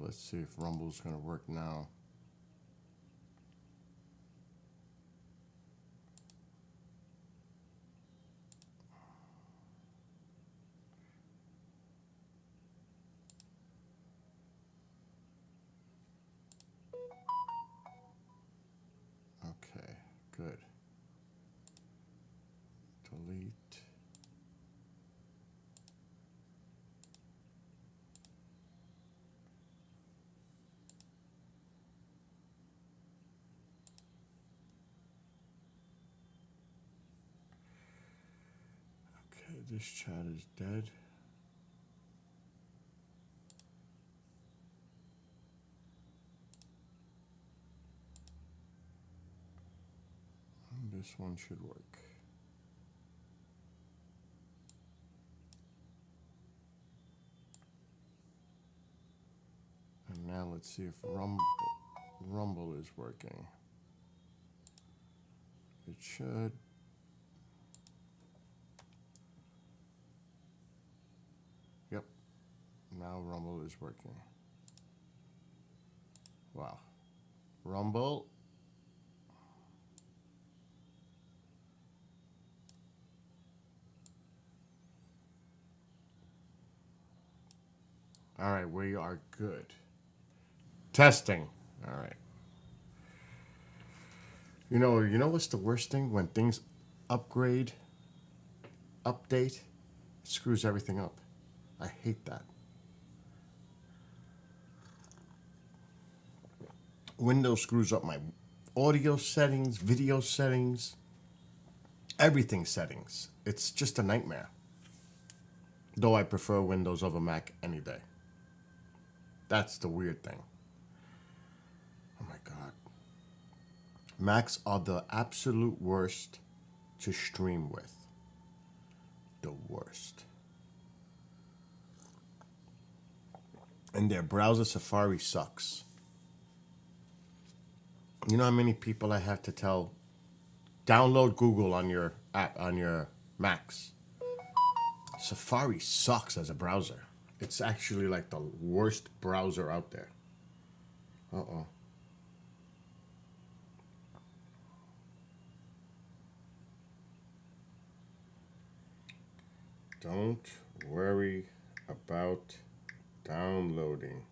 let's see if Rumble's gonna work now. Okay, good. Delete. Okay, this chat is dead. This one should work. And now let's see if Rumble is working. It should. Yep. Now Rumble is working. Wow. Rumble. All right, we are good. Testing. All right. You know what's the worst thing? When things upgrade, update, it screws everything up. I hate that. Windows screws up my audio settings, video settings, everything settings. It's just a nightmare. Though I prefer Windows over Mac any day. That's the weird thing. Oh my God. Macs are the absolute worst to stream with. The worst. And their browser Safari sucks. You know how many people I have to tell, download Google on your app, on your Macs. Safari sucks as a browser. It's actually like the worst browser out there. Uh-oh. Don't worry about downloading.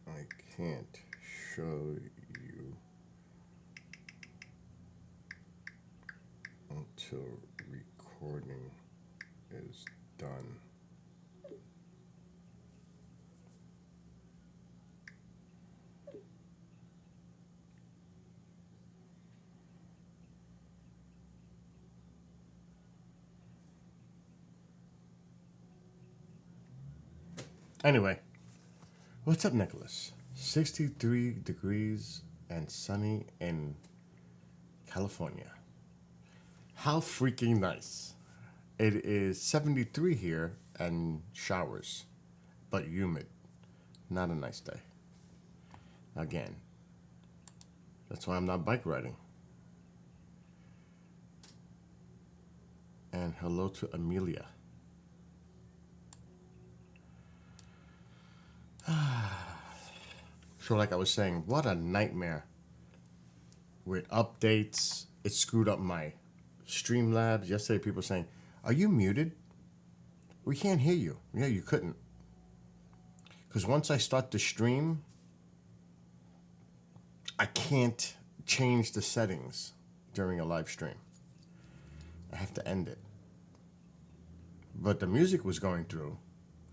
I can't show you until recording is done. Anyway, what's up, Nicholas? 63 degrees and sunny in California. How freaking nice. It is 73 here and showers, but humid. Not a nice day. Again, that's why I'm not bike riding. And hello to Amelia. So like I was saying, what a nightmare. With updates, it screwed up my Streamlabs. Yesterday people were saying, are you muted? We can't hear you. Yeah, you couldn't. Because once I start the stream, I can't change the settings during a live stream. I have to end it. But the music was going through,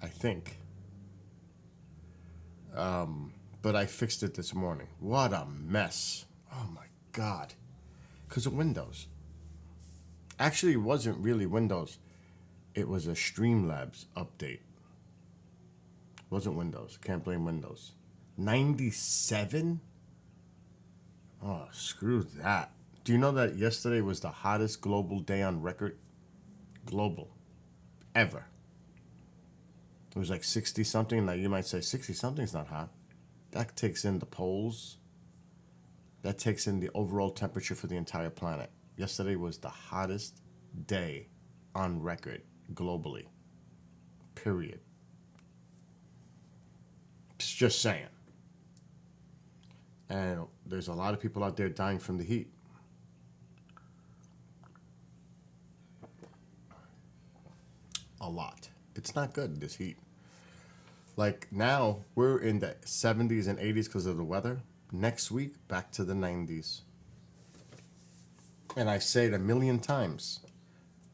I think. But I fixed it this morning. What a mess. Oh my God. Because of Windows. Actually, it wasn't really Windows. It was a Streamlabs update. It wasn't Windows. Can't blame Windows. 97? Oh, screw that. Do you know that yesterday was the hottest global day on record? Global. Ever. It was like 60 something. Like you might say 60 something's not hot. That takes in the poles. That takes in the overall temperature for the entire planet. Yesterday was the hottest day on record globally. Period. Just saying. And there's a lot of people out there dying from the heat. A lot. It's not good, this heat. Like now, we're in the 70s and 80s because of the weather. Next week, back to the 90s. And I say it a million times.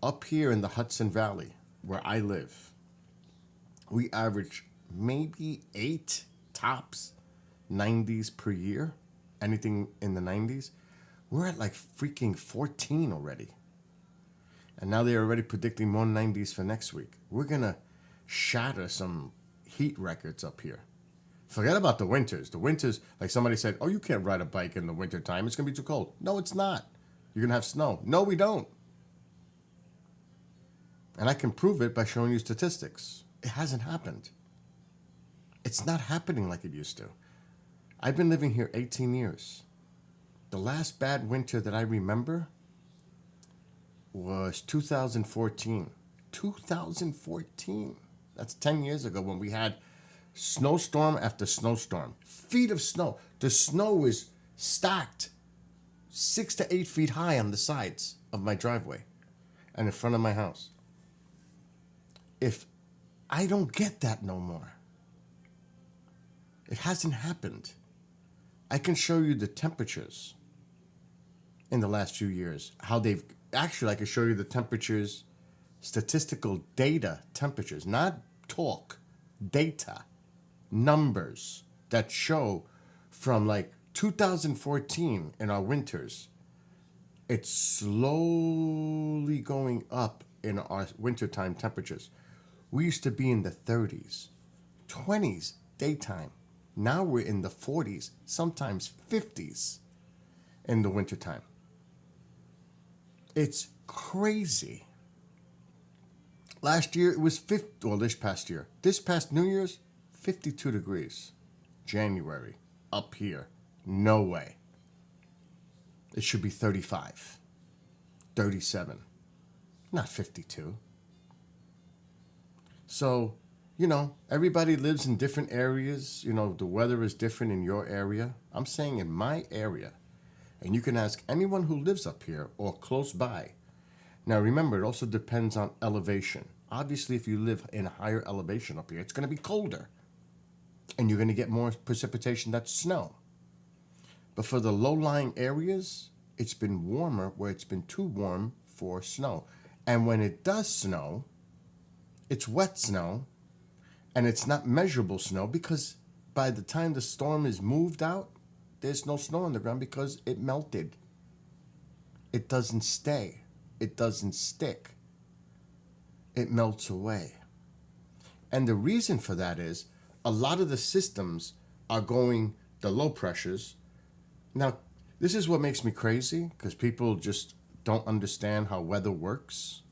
Up here in the Hudson Valley, where I live, we average maybe 8 tops 90s per year. Anything in the 90s. We're at like freaking 14 already. And now they're already predicting more 90s for next week. We're going to shatter some heat records up here. Forget about the winters. The winters, like somebody said, oh, you can't ride a bike in the wintertime. It's going to be too cold. No, it's not. You're going to have snow. No, we don't. And I can prove it by showing you statistics. It hasn't happened. It's not happening like it used to. I've been living here 18 years. The last bad winter that I remember was 2014. 2014. That's 10 years ago when we had snowstorm after snowstorm. Feet of snow. The snow is stacked 6 to 8 feet high on the sides of my driveway and in front of my house. If I don't get that no more. It hasn't happened. I can show you the temperatures in the last few years. How they've actually, I can show you the temperatures, statistical data temperatures, not talk, data, numbers that show from like 2014 in our winters. It's slowly going up in our wintertime temperatures. We used to be in the 30s, 20s daytime. Now we're in the 40s, sometimes 50s in the wintertime. It's crazy. Last year it was 50, well, this past year. This past New Year's, 52 degrees. January, up here. No way. It should be 35, 37, not 52. So, you know, everybody lives in different areas. You know, the weather is different in your area. I'm saying in my area. And you can ask anyone who lives up here or close by. Now, remember, it also depends on elevation. Obviously, if you live in a higher elevation up here, it's going to be colder. And you're going to get more precipitation, that's snow. But for the low-lying areas, it's been warmer where it's been too warm for snow. And when it does snow, it's wet snow, and it's not measurable snow because by the time the storm is moved out, there's no snow on the ground because it melted. It doesn't stay. It doesn't stick. It melts away. And the reason for that is a lot of the systems are going, the low pressures. Now, this is what makes me crazy because people just don't understand how weather works.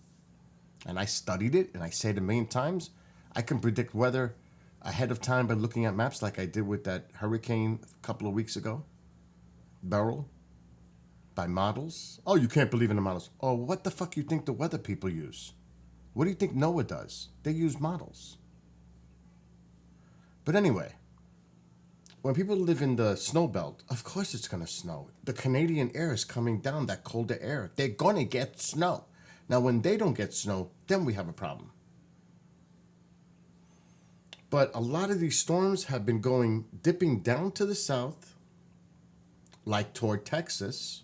And I studied it, and I say it a million times. I can predict weather ahead of time by looking at maps like I did with that hurricane a couple of weeks ago. Beryl. By models. Oh, you can't believe in the models. Oh, what the fuck you think the weather people use? What do you think NOAA does? They use models. But anyway, when people live in the snow belt, of course it's going to snow. The Canadian air is coming down, that colder air. They're going to get snow. Now, when they don't get snow, then we have a problem. But a lot of these storms have been dipping down to the south, like toward Texas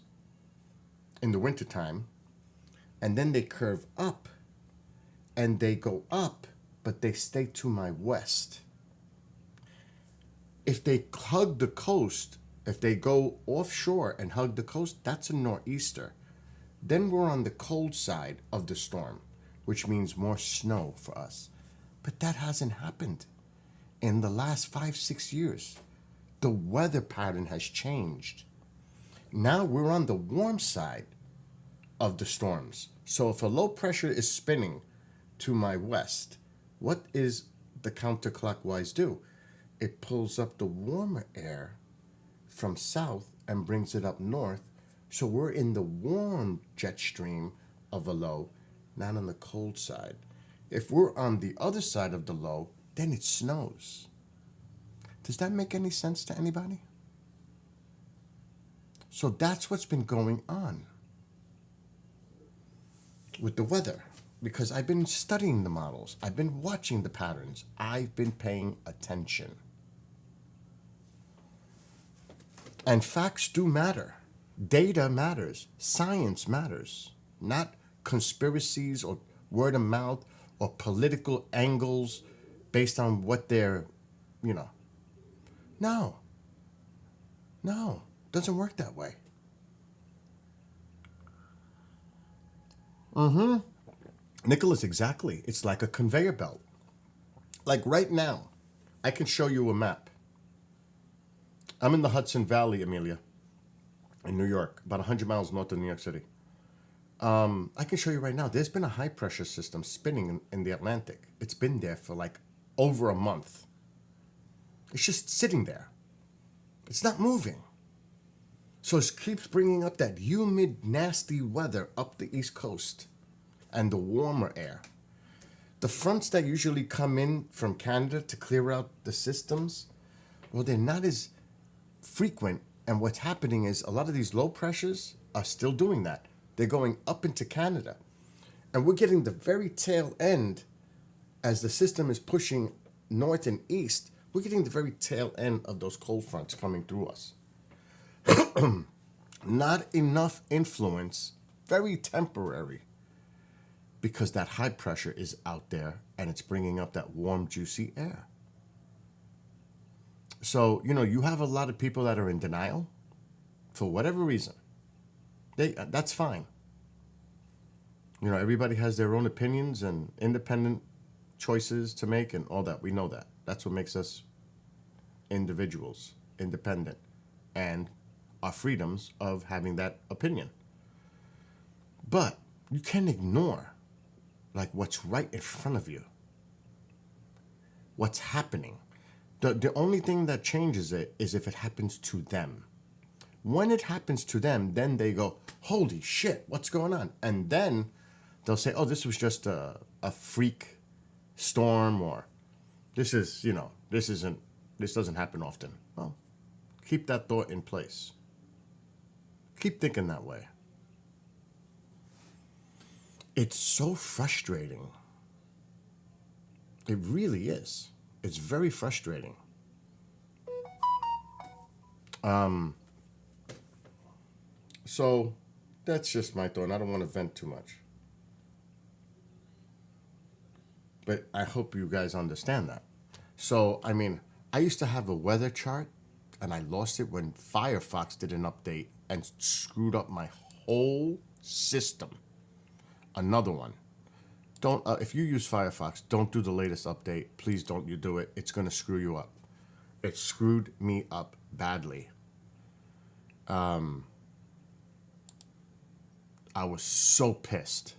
in the wintertime, and then they curve up, and they go up, but they stay to my west. If they hug the coast, if they go offshore and hug the coast, that's a nor'easter. Then we're on the cold side of the storm, which means more snow for us. But that hasn't happened in the last 5-6 years. The weather pattern has changed. Now we're on the warm side of the storms. So if a low pressure is spinning to my west, what is the counterclockwise do? It pulls up the warmer air from south and brings it up north. So we're in the warm jet stream of a low, not on the cold side. If we're on the other side of the low, then it snows. Does that make any sense to anybody? So that's what's been going on with the weather, because I've been studying the models. I've been watching the patterns. I've been paying attention. And facts do matter. Data matters. Science matters. Not conspiracies or word of mouth or political angles based on what they're, you know. No. No. Doesn't work that way. Nicholas, exactly. It's like a conveyor belt. Like right now, I can show you a map. I'm in the Hudson Valley, Amelia, in New York, about 100 miles north of New York City. I can show you right now, there's been a high pressure system spinning in the Atlantic. It's been there for like over a month. It's just sitting there. It's not moving. So it keeps bringing up that humid, nasty weather up the East Coast and the warmer air. The fronts that usually come in from Canada to clear out the systems, well, they're not as frequent. And what's happening is a lot of these low pressures are still doing that. They're going up into Canada. And we're getting the very tail end as the system is pushing north and east. We're getting the very tail end of those cold fronts coming through us. Not enough influence, very temporary, because that high pressure is out there and it's bringing up that warm, juicy air. So, you have a lot of people that are in denial for whatever reason. That's fine. Everybody has their own opinions and independent choices to make and all that. We know that. That's what makes us individuals, independent, and our freedoms of having that opinion. But you can't ignore what's right in front of you. What's happening. The only thing that changes it is if it happens to them. When it happens to them, then they go, holy shit, what's going on? And then they'll say, oh, this was just a freak storm, or this doesn't happen often. Well, keep that thought in place. Keep thinking that way. It's so frustrating. It really is. It's very frustrating. So that's just my thought. I don't want to vent too much. But I hope you guys understand that. So, I used to have a weather chart, and I lost it when Firefox did an update and screwed up my whole system. Another one. Don't if you use Firefox, don't do the latest update. Please don't you do it. It's going to screw you up. It screwed me up badly. I was so pissed.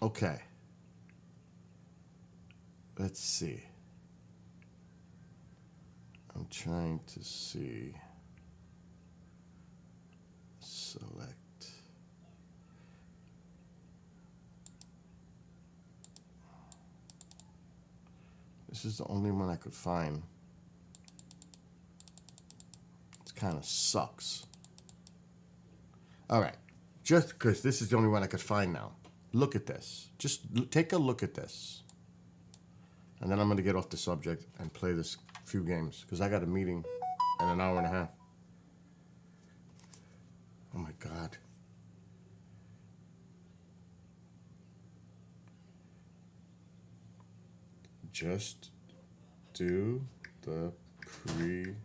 Okay. Let's see. I'm trying to see. Select. This is the only one I could find. It kind of sucks. All right. Just because this is the only one I could find now. Look at this. Just take a look at this. And then I'm going to get off the subject and play this few games, because I got a meeting in an hour and a half. Oh my God. Just do the pre-record.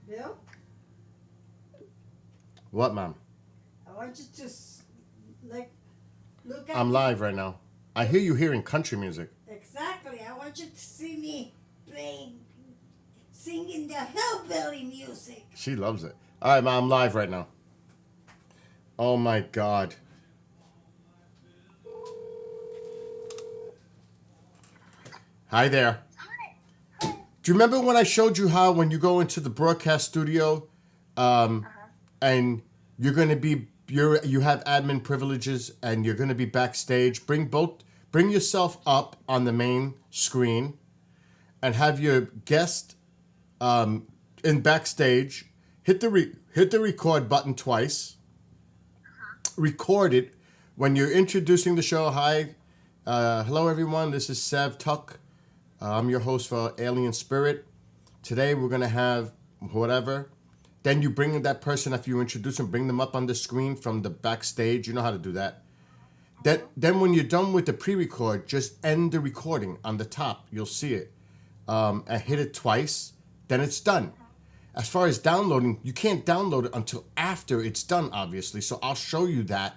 Bill? What, Mom? I want you to look at I'm live right now. I hear you hearing country music. Exactly. I want you to see me singing the hillbilly music. She loves it. All right, man, I'm live right now. Oh my God. Hi there. Do you remember when I showed you how when you go into the broadcast studio, and you're gonna be you have admin privileges and you're gonna be backstage? Bring yourself up on the main screen, and have your guest in backstage. Hit the record button twice. Record it when you're introducing the show. Hi, hello everyone. This is Sev Tuck. I'm your host for Alien Spirit. Today we're gonna have whatever. Then you bring that person after you introduce them. Bring them up on the screen from the backstage. You know how to do that. Then when you're done with the pre-record, just end the recording on the top. You'll see it. And hit it twice. Then it's done. As far as downloading, you can't download it until after it's done, obviously. So I'll show you that,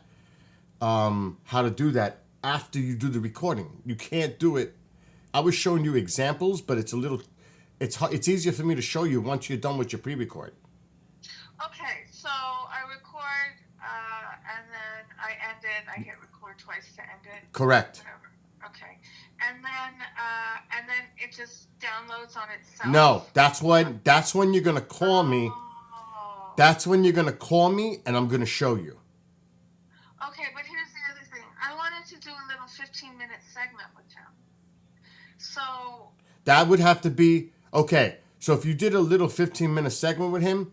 how to do that after you do the recording. You can't do it. I was showing you examples, but it's easier for me to show you once you're done with your pre-record. Okay, so I record, and then I end it. I hit record twice to end it. Correct. Whatever. Okay, and then it just downloads on itself. No, that's when you're gonna call me. Oh. That's when you're gonna call me, and I'm gonna show you. Okay, but here's the other thing. I wanted to do a little 15-minute segment with him. So. That would have to be okay. So if you did a little 15-minute segment with him,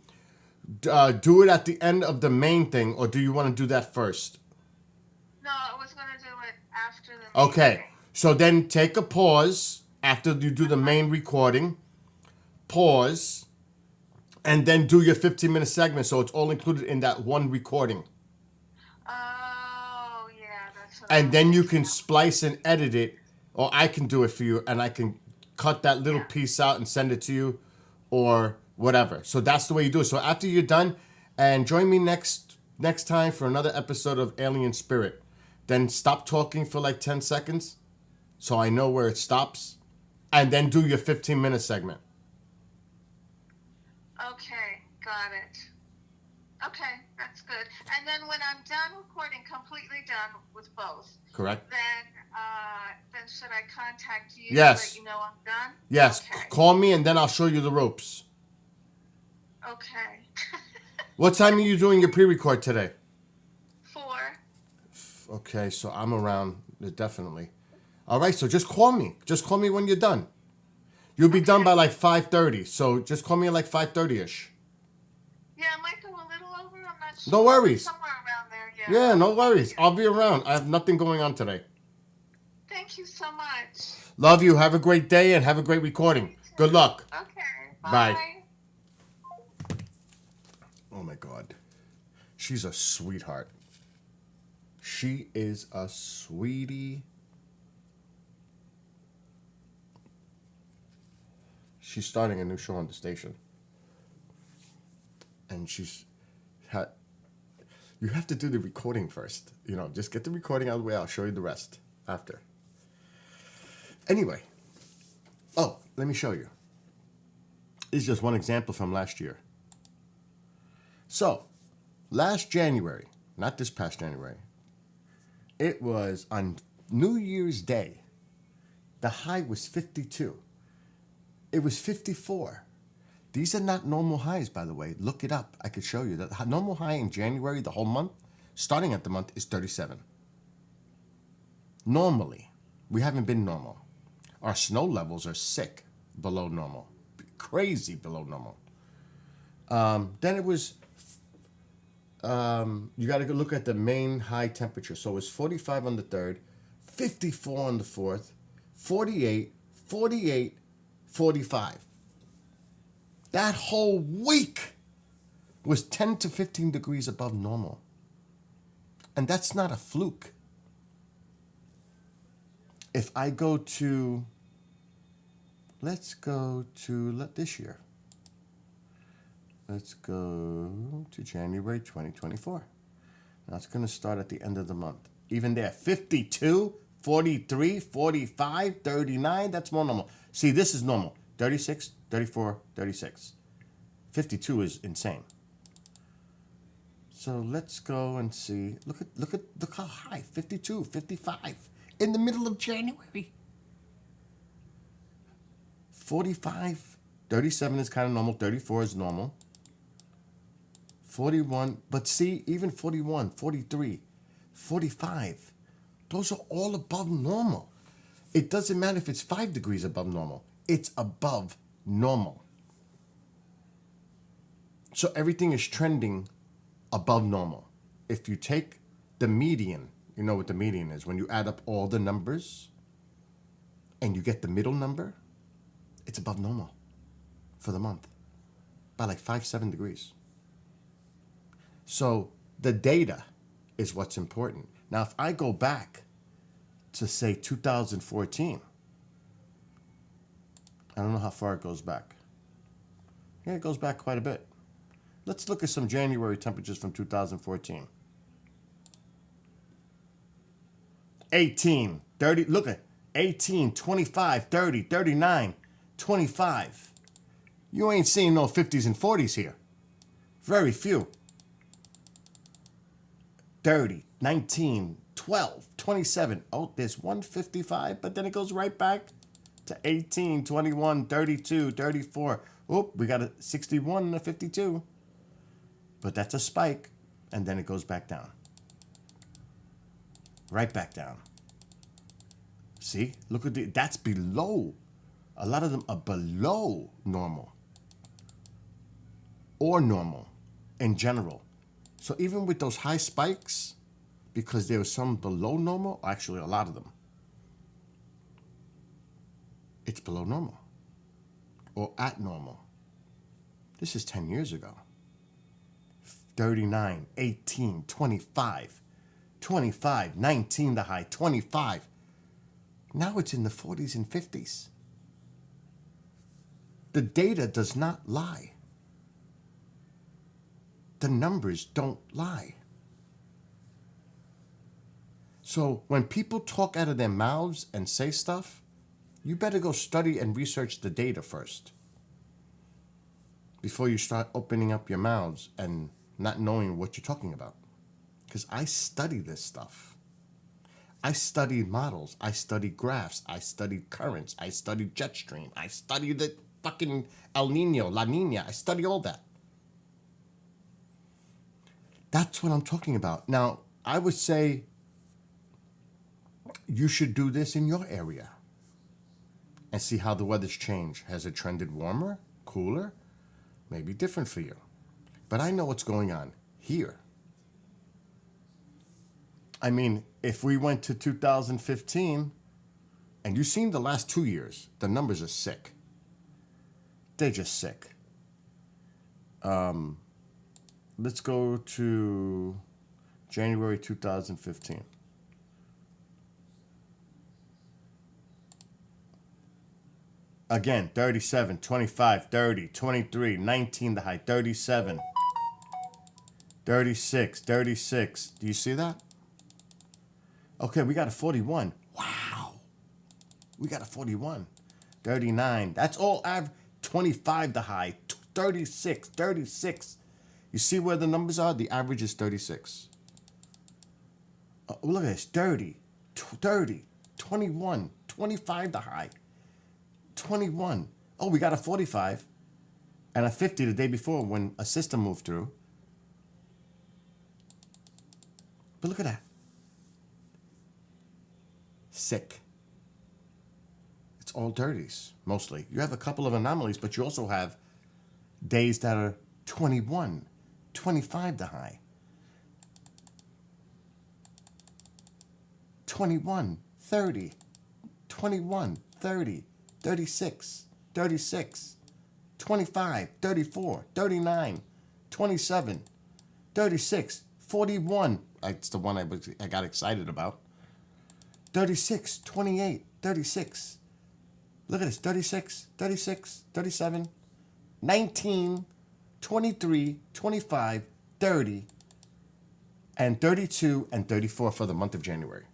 do it at the end of the main thing, or do you want to do that first? No, I was gonna do it after the. Main Okay. thing. So then take a pause after you do the main recording. Pause, and then do your 15-minute segment. So it's all included in that one recording. Oh yeah, that's what. And then you can splice and edit it, or I can do it for you, and I can cut that little piece out and send it to you, or whatever. So that's the way you do it. So after you're done, and join me next time for another episode of Alien Spirit. Then stop talking for like 10 seconds, so I know where it stops, and then do your 15-minute segment. Okay, got it. Okay, that's good. And then when I'm done recording, completely done with both, Correct? then should I contact you Yes. to let you know I'm done? Yes. Okay. Call me, and then I'll show you the ropes. Okay. What time are you doing your pre-record today? 4. Okay, so I'm around, definitely. All right, so just call me. Just call me when you're done. You'll be done by like 5:30, so just call me at like 5:30ish. Yeah, I might go a little over. I'm not sure. No worries. Somewhere around there, yeah. Yeah, no worries. I'll be around. I have nothing going on today. Thank you so much. Love you. Have a great day and have a great recording. Good luck. Okay. Bye. Bye. Oh my God. She's a sweetheart. She is a sweetie. She's starting a new show on the station. And you have to do the recording first. You know, just get the recording out of the way. I'll show you the rest after. Anyway. Oh, let me show you. This is just one example from last year. So, last January, not this past January, it was on New Year's Day. The high was 52. It was 54. These are not normal highs, by the way. Look it up. I could show you. The normal high in January, the whole month, starting at the month, is 37. Normally, we haven't been normal. Our snow levels are sick below normal. Crazy below normal. Then it was, you got to go look at the main high temperature. So it was 45 on the 3rd, 54 on the 4th, 48, 48, 45. That whole week was 10 to 15 degrees above normal. And that's not a fluke. If I go to, let's go to this year. Let's go to January 2024. That's going to start at the end of the month. Even there, 52, 43, 45, 39, that's more normal. See, this is normal. 36, 34, 36. 52 is insane. So let's go and see. Look how high. 52, 55. In the middle of January. 45. 37 is kind of normal. 34 is normal. 41. But see, even 41, 43, 45. Those are all above normal. It doesn't matter if it's 5 degrees above normal. It's above normal. So everything is trending above normal. If you take the median, you know what the median is. When you add up all the numbers and you get the middle number, it's above normal for the month by like 5-7 degrees. So the data is what's important. Now, if I go back to say 2014, I don't know how far it goes back. Yeah, it goes back quite a bit. Let's look at some January temperatures from 2014. 18, 30, look at 18, 25, 30, 39, 25. You ain't seeing no 50s and 40s here. Very few. 30, 19, 12, 27. Oh, there's 155, but then it goes right back to 18, 21, 32, 34. Oh, we got a 61 and a 52. But that's a spike, and then it goes back down. Right back down. See? Look at that's below. A lot of them are below normal. Or normal in general. So even with those high spikes, because there was some below normal, actually a lot of them, it's below normal. Or at normal. This is 10 years ago. 39, 18, 25, 25, 19 the high, 25. Now it's in the 40s and 50s. The data does not lie. The numbers don't lie. So when people talk out of their mouths and say stuff, you better go study and research the data first before you start opening up your mouths and not knowing what you're talking about. Because I study this stuff. I studied models. I studied graphs. I studied currents. I studied jet stream. I studied the fucking El Nino, La Nina. I study all that. That's what I'm talking about. Now, I would say you should do this in your area and see how the weather's changed. Has it trended warmer, cooler? Maybe different for you. But I know what's going on here. I mean, if we went to 2015, and you've seen the last 2 years, the numbers are sick. They're just sick. Let's go to January 2015. Again, 37, 25, 30, 23, 19 the high, 37, 36, 36. Do you see that? Okay, we got a 41. Wow. We got a 41. 39. That's all average. 25 the high. 36, 36. You see where the numbers are? The average is 36. Look at this. 30, 30, 21, 25 the high. 21. Oh, we got a 45 and a 50 the day before when a system moved through. But look at that. Sick. It's all 30s, mostly. You have a couple of anomalies, but you also have days that are 21, 25 the high. 21, 30, 21, 30, 36, 36, 25, 34, 39, 27, 36, 41. That's the one I got excited about. 36, 28, 36. Look at this. 36, 36, 37, 19, 23, 25, 30, and 32 and 34 for the month of January.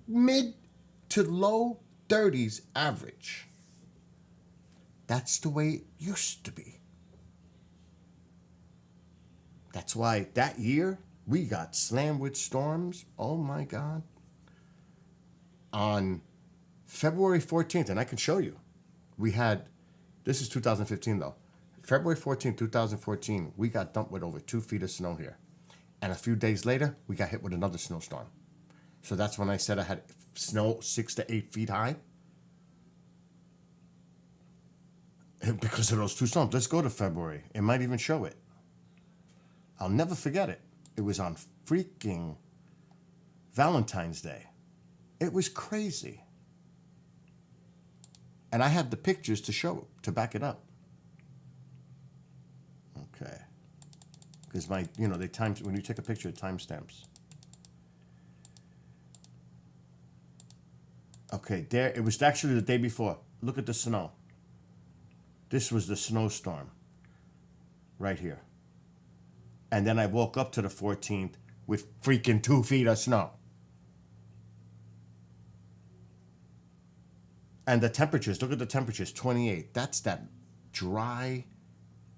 Mid to low 30s average. That's the way it used to be. That's why that year we got slammed with storms. Oh my God. On February 14th, and I can show you, we had, this is 2015 though. February 14th, 2014, we got dumped with over 2 feet of snow here. And a few days later, we got hit with another snowstorm. So that's when I said I had snow 6 to 8 feet high. And because of those 2 storms. Let's go to February. It might even show it. I'll never forget it. It was on freaking Valentine's Day. It was crazy. And I have the pictures to show, to back it up. Okay. Because they time, when you take a picture, it timestamps. Okay, there, it was actually the day before. Look at the snow. This was the snowstorm. Right here. And then I woke up to the 14th with freaking 2 feet of snow. And the temperatures, look at the temperatures, 28. That's that dry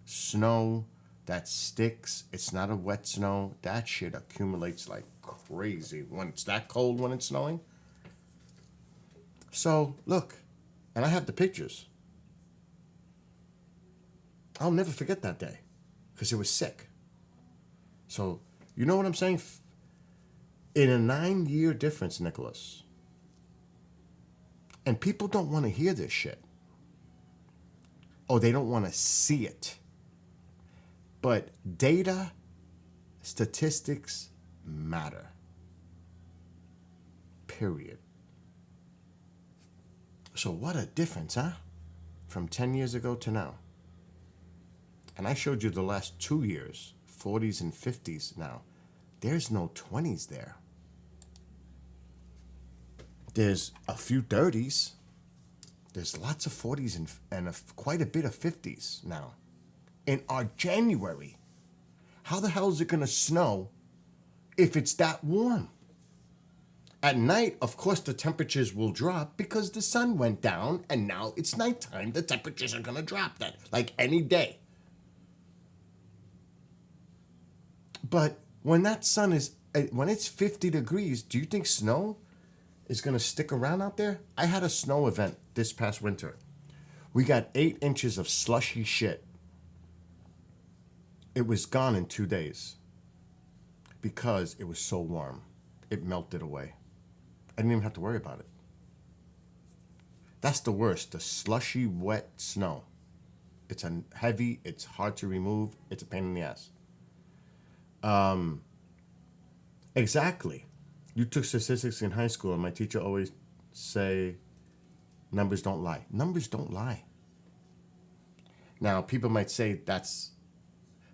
snow that sticks. It's not a wet snow. That shit accumulates like crazy when it's that cold when it's snowing. So, look, and I have the pictures. I'll never forget that day because it was sick. So, you know what I'm saying? In a 9-year difference, Nicholas. And people don't want to hear this shit. Oh, they don't want to see it. But data, statistics matter. Period. So what a difference, huh? From 10 years ago to now. And I showed you the last 2 years, 40s and 50s now. There's no 20s there. There's a few 30s. There's lots of 40s and quite a bit of 50s now. In our January. How the hell is it going to snow if it's that warm? At night, of course, the temperatures will drop because the sun went down and now it's nighttime. The temperatures are going to drop that like any day. But when that sun is, when it's 50 degrees, do you think snow is going to stick around out there? I had a snow event this past winter. We got 8 inches of slushy shit. It was gone in 2 days because it was so warm. It melted away. I didn't even have to worry about it. That's the worst, the slushy, wet snow. It's heavy, it's hard to remove, it's a pain in the ass. Exactly. You took statistics in high school, and my teacher always say, numbers don't lie. Numbers don't lie. Now, people might say that's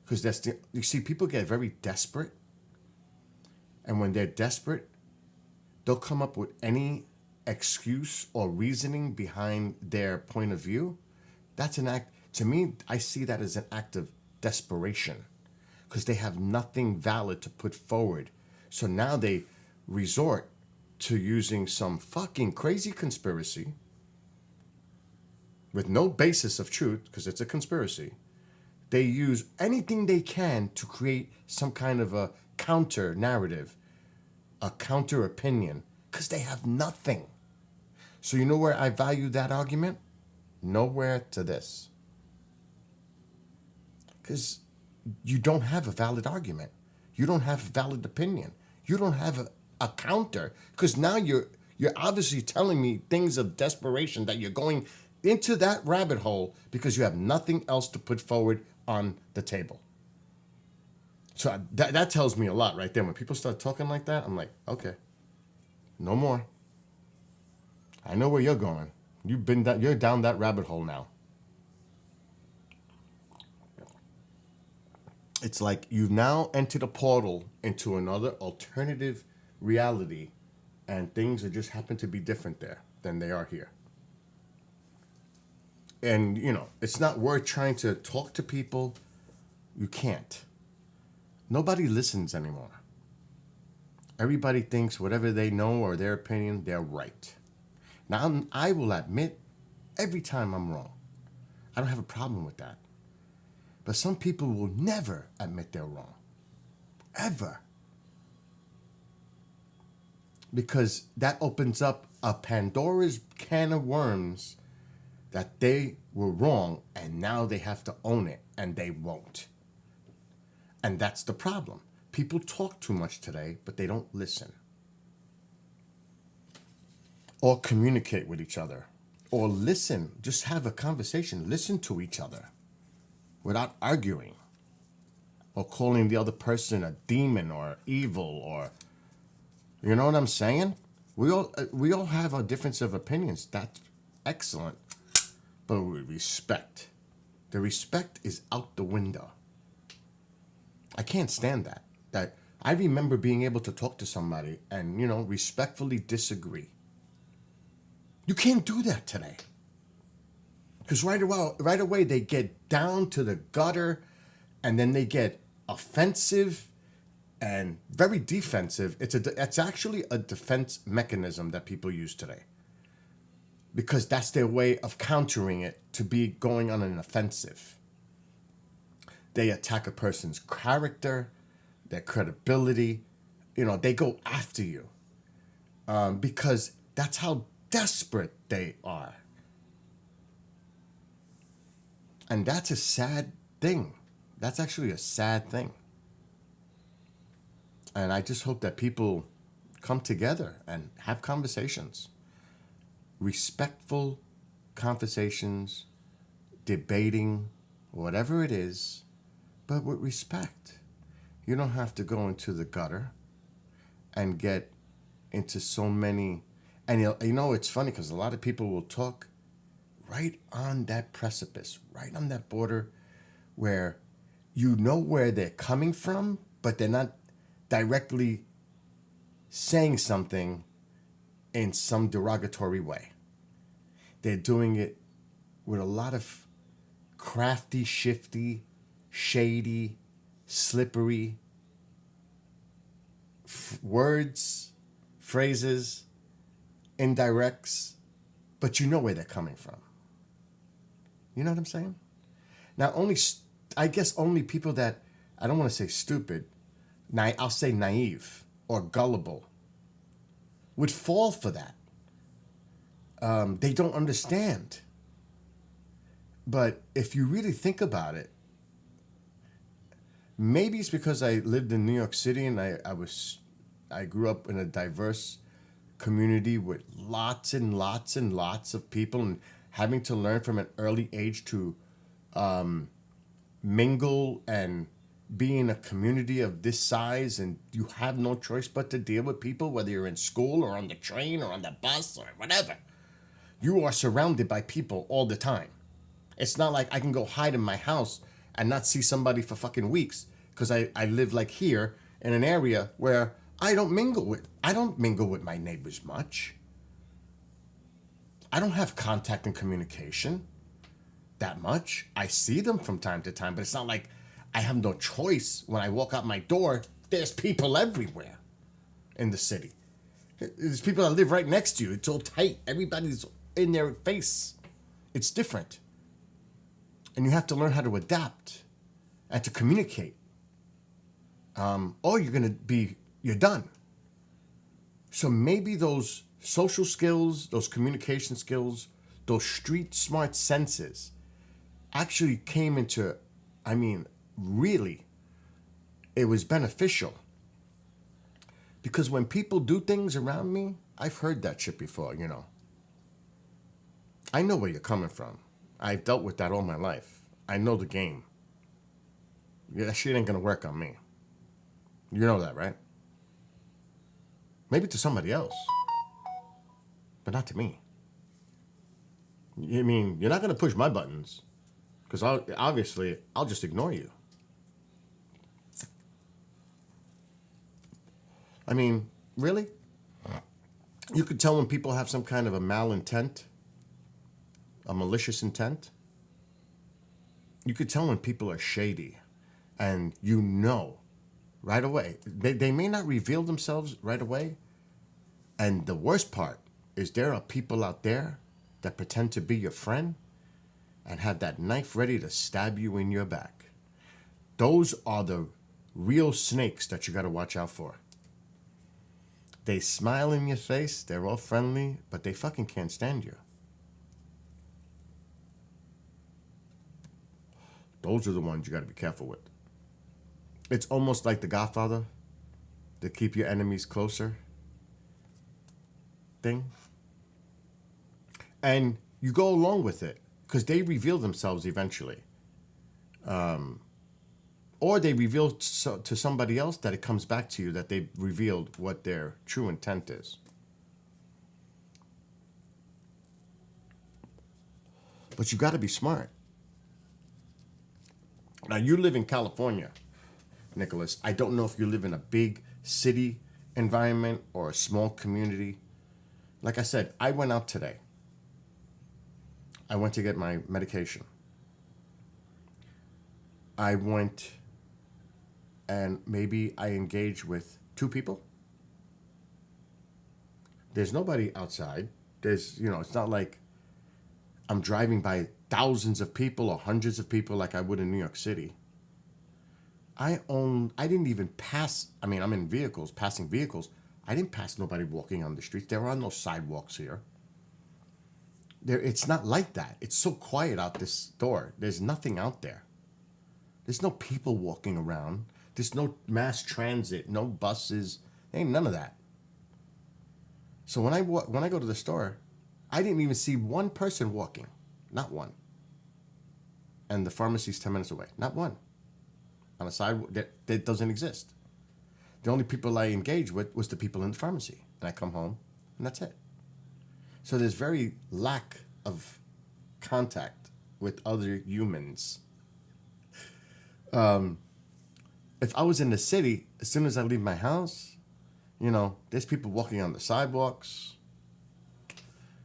because you see, people get very desperate. And when they're desperate, they'll come up with any excuse or reasoning behind their point of view. That's an act, to me, I see that as an act of desperation because they have nothing valid to put forward. So now they resort to using some fucking crazy conspiracy with no basis of truth, because it's a conspiracy. They use anything they can to create some kind of a counter narrative, a counter opinion, because they have nothing. So you know where I value that argument? Nowhere to this. Because you don't have a valid argument. You don't have a valid opinion. You don't have a counter, because now you're obviously telling me things of desperation that you're going into that rabbit hole because you have nothing else to put forward on the table. So that tells me a lot right there. When people start talking like that, I'm like, okay, no more. I know where you're going. You're down that rabbit hole now. It's like you've now entered a portal into another alternative reality, and things are just happen to be different there than they are here. And, it's not worth trying to talk to people. You can't. Nobody listens anymore. Everybody thinks whatever they know or their opinion, they're right. Now, I will admit every time I'm wrong. I don't have a problem with that. But some people will never admit they're wrong. ever. Because that opens up a Pandora's can of worms that they were wrong and now they have to own it and they won't. And that's the problem. People talk too much today, but they don't listen. Or communicate with each other. Or listen, just have a conversation. Listen to each other without arguing. Or calling the other person a demon or evil or, you know what I'm saying? We all have a difference of opinions. That's excellent. But we respect. The respect is out the window. I can't stand that. That I remember being able to talk to somebody and, respectfully disagree. You can't do that today. Because right away they get down to the gutter and then they get offensive and very defensive. It's actually a defense mechanism that people use today. Because that's their way of countering it to be going on an offensive. They attack a person's character, their credibility. They go after you because that's how desperate they are. And that's a sad thing. That's actually a sad thing. And I just hope that people come together and have conversations. Respectful conversations, debating, whatever it is, but with respect. You don't have to go into the gutter and get into so many. And it's funny because a lot of people will talk right on that precipice, right on that border where you know where they're coming from, but they're not directly saying something in some derogatory way. They're doing it with a lot of crafty, shifty, shady, slippery words, phrases, indirects, but you know where they're coming from. You know what I'm saying? Now, I guess only people that, I don't want to say stupid, I'll say naive or gullible, would fall for that. They don't understand. But if you really think about it, maybe it's because I lived in New York City and I grew up in a diverse community with lots and lots and lots of people and having to learn from an early age to mingle and be in a community of this size, and you have no choice but to deal with people, whether you're in school or on the train or on the bus or whatever. You are surrounded by people all the time. It's not like I can go hide in my house and not see somebody for fucking weeks because I live like here in an area where I don't mingle with my neighbors much. I don't have contact and communication that much. I see them from time to time, but it's not like I have no choice. When I walk out my door, there's people everywhere in the city. There's people that live right next to you. It's all tight. Everybody's in their face. It's different. And you have to learn how to adapt and to communicate. Or you're done. So maybe those social skills, those communication skills, those street smart senses actually came into, really, it was beneficial. Because when people do things around me, I've heard that shit before, I know where you're coming from. I've dealt with that all my life. I know the game. Yeah, that shit ain't gonna work on me. You know that, right? Maybe to somebody else, but not to me. You're not gonna push my buttons, because I'll just ignore you. Really? You could tell when people have some kind of a malintent, a malicious intent. You could tell when people are shady, and right away. They may not reveal themselves right away, and the worst part is there are people out there that pretend to be your friend and have that knife ready to stab you in your back. Those are the real snakes that you got to watch out for. They smile in your face, they're all friendly, but they fucking can't stand you. Those are the ones you got to be careful with. It's almost like The Godfather, the keep your enemies closer thing. And you go along with it because they reveal themselves eventually. Or they reveal to somebody else that it comes back to you that they revealed what their true intent is. But you got to be smart. Now, you live in California, Nicholas. I don't know if you live in a big city environment or a small community. Like I said, I went out today. I went to get my medication. I went and maybe I engaged with 2 people. There's nobody outside. There's, it's not like I'm driving by thousands of people or hundreds of people like I would in New York City. I didn't even pass, I'm in vehicles, passing vehicles. I didn't pass nobody walking on the streets. There are no sidewalks here. It's not like that. It's so quiet out this store. There's nothing out there. There's no people walking around. There's no mass transit, no buses. There ain't none of that. So when I go to the store, I didn't even see one person walking. Not one. And the pharmacy's 10 minutes away. Not one. On a sidewalk that doesn't exist. The only people I engaged with was the people in the pharmacy. And I come home, and that's it. So there's very lack of contact with other humans. If I was in the city, as soon as I leave my house, there's people walking on the sidewalks.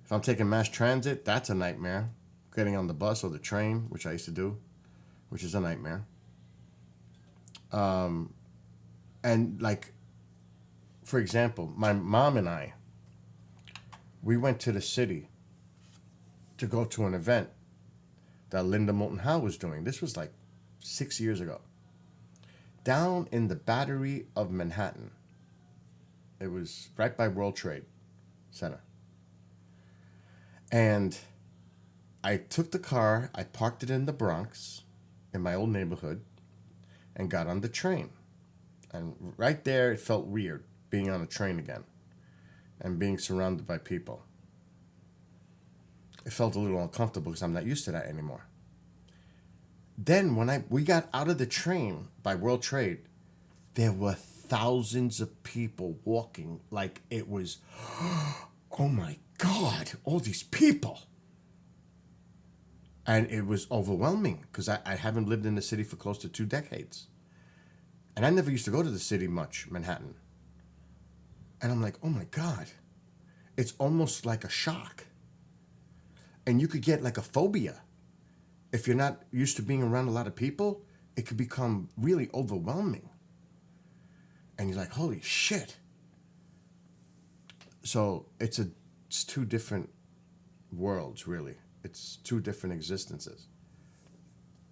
If I'm taking mass transit, that's a nightmare. Getting on the bus or the train, which I used to do, which is a nightmare. And like, for example, my mom and I, we went to the city to go to an event that Linda Moulton Howe was doing. This was like 6 years ago. Down in the Battery of Manhattan. It was right by World Trade Center. And I took the car, I parked it in the Bronx, in my old neighborhood, and got on the train. And right there, it felt weird being on a train again and being surrounded by people. It felt a little uncomfortable because I'm not used to that anymore. Then when we got out of the train by World Trade, there were thousands of people walking like it was, oh my God, all these people. And it was overwhelming because I haven't lived in the city for close to 2 decades. And I never used to go to the city much, Manhattan. And I'm like, oh my God, it's almost like a shock. And you could get like a phobia. If you're not used to being around a lot of people, it could become really overwhelming. And you're like, holy shit. So it's 2 different worlds, really. It's 2 different existences.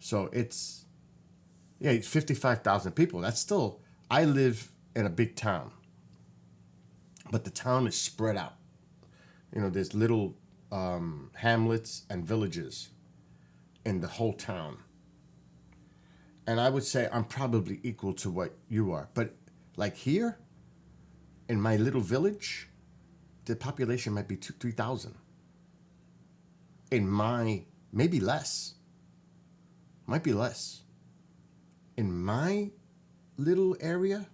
So it's 55,000 people. That's still, I live in a big town. But the town is spread out. There's little hamlets and villages in the whole town. And I would say I'm probably equal to what you are. But like here, in my little village, the population might be 3,000. Maybe less. Might be less. In my little area,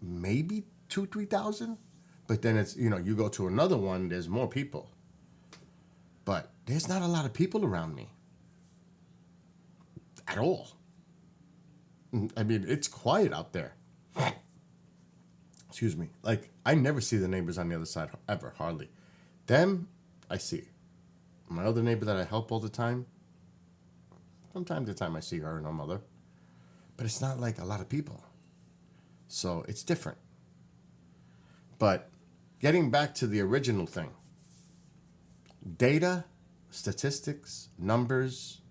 maybe 3,000. But then it's, you go to another one, there's more people. But there's not a lot of people around me. At all. It's quiet out there. Excuse me. Like, I never see the neighbors on the other side, ever, hardly. Them, I see. My other neighbor that I help all the time, from time to time I see her and her mother. But it's not like a lot of people. So it's different. But getting back to the original thing, data, statistics, numbers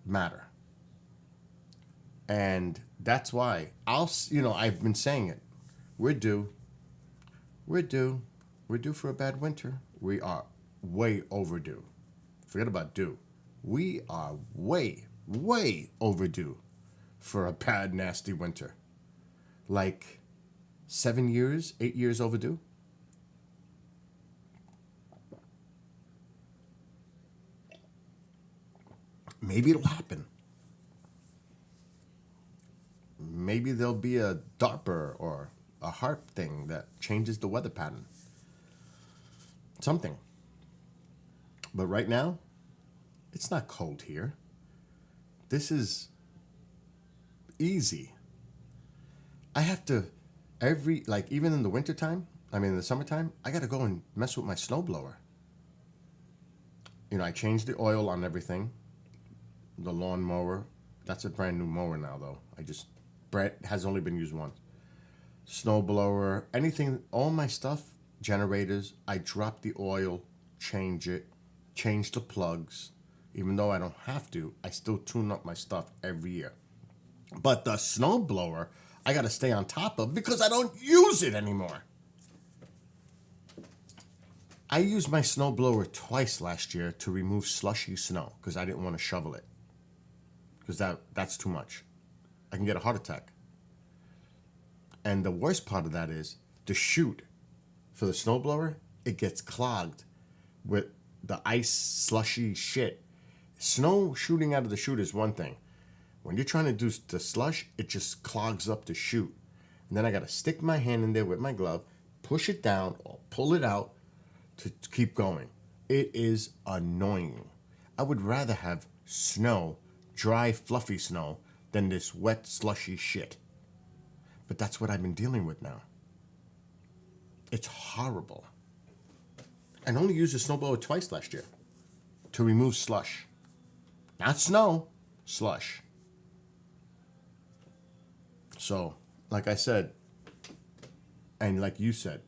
matter. And that's why I've been saying it. We're due. We're due. We're due for a bad winter. We are way overdue. Forget about due. We are way, way overdue for a bad, nasty winter. Like 7 years, 8 years overdue. Maybe it'll happen. Maybe there'll be a DARPA or a HARP thing that changes the weather pattern. Something. But right now, it's not cold here. This is easy. I have to even in the wintertime, in the summertime, I got to go and mess with my snowblower. I changed the oil on everything. The lawn mower, that's a brand new mower now though. Brett has only been used once. Snowblower, anything, all my stuff, generators, I drop the oil, change it, change the plugs. Even though I don't have to, I still tune up my stuff every year. But the snowblower, I got to stay on top of because I don't use it anymore. I used my snowblower twice last year to remove slushy snow because I didn't want to shovel it. Because that's too much. I can get a heart attack. And the worst part of that is the chute for the snowblower, it gets clogged with the ice slushy shit. Snow shooting out of the chute is one thing. When you're trying to do the slush, it just clogs up the chute. And then I got to stick my hand in there with my glove, push it down or pull it out to keep going. It is annoying. I would rather have snow, dry, fluffy snow, than this wet, slushy shit. But that's what I've been dealing with now. It's horrible. I only used a snowblower twice last year to remove slush. Not snow, slush. So, like I said, and like you said,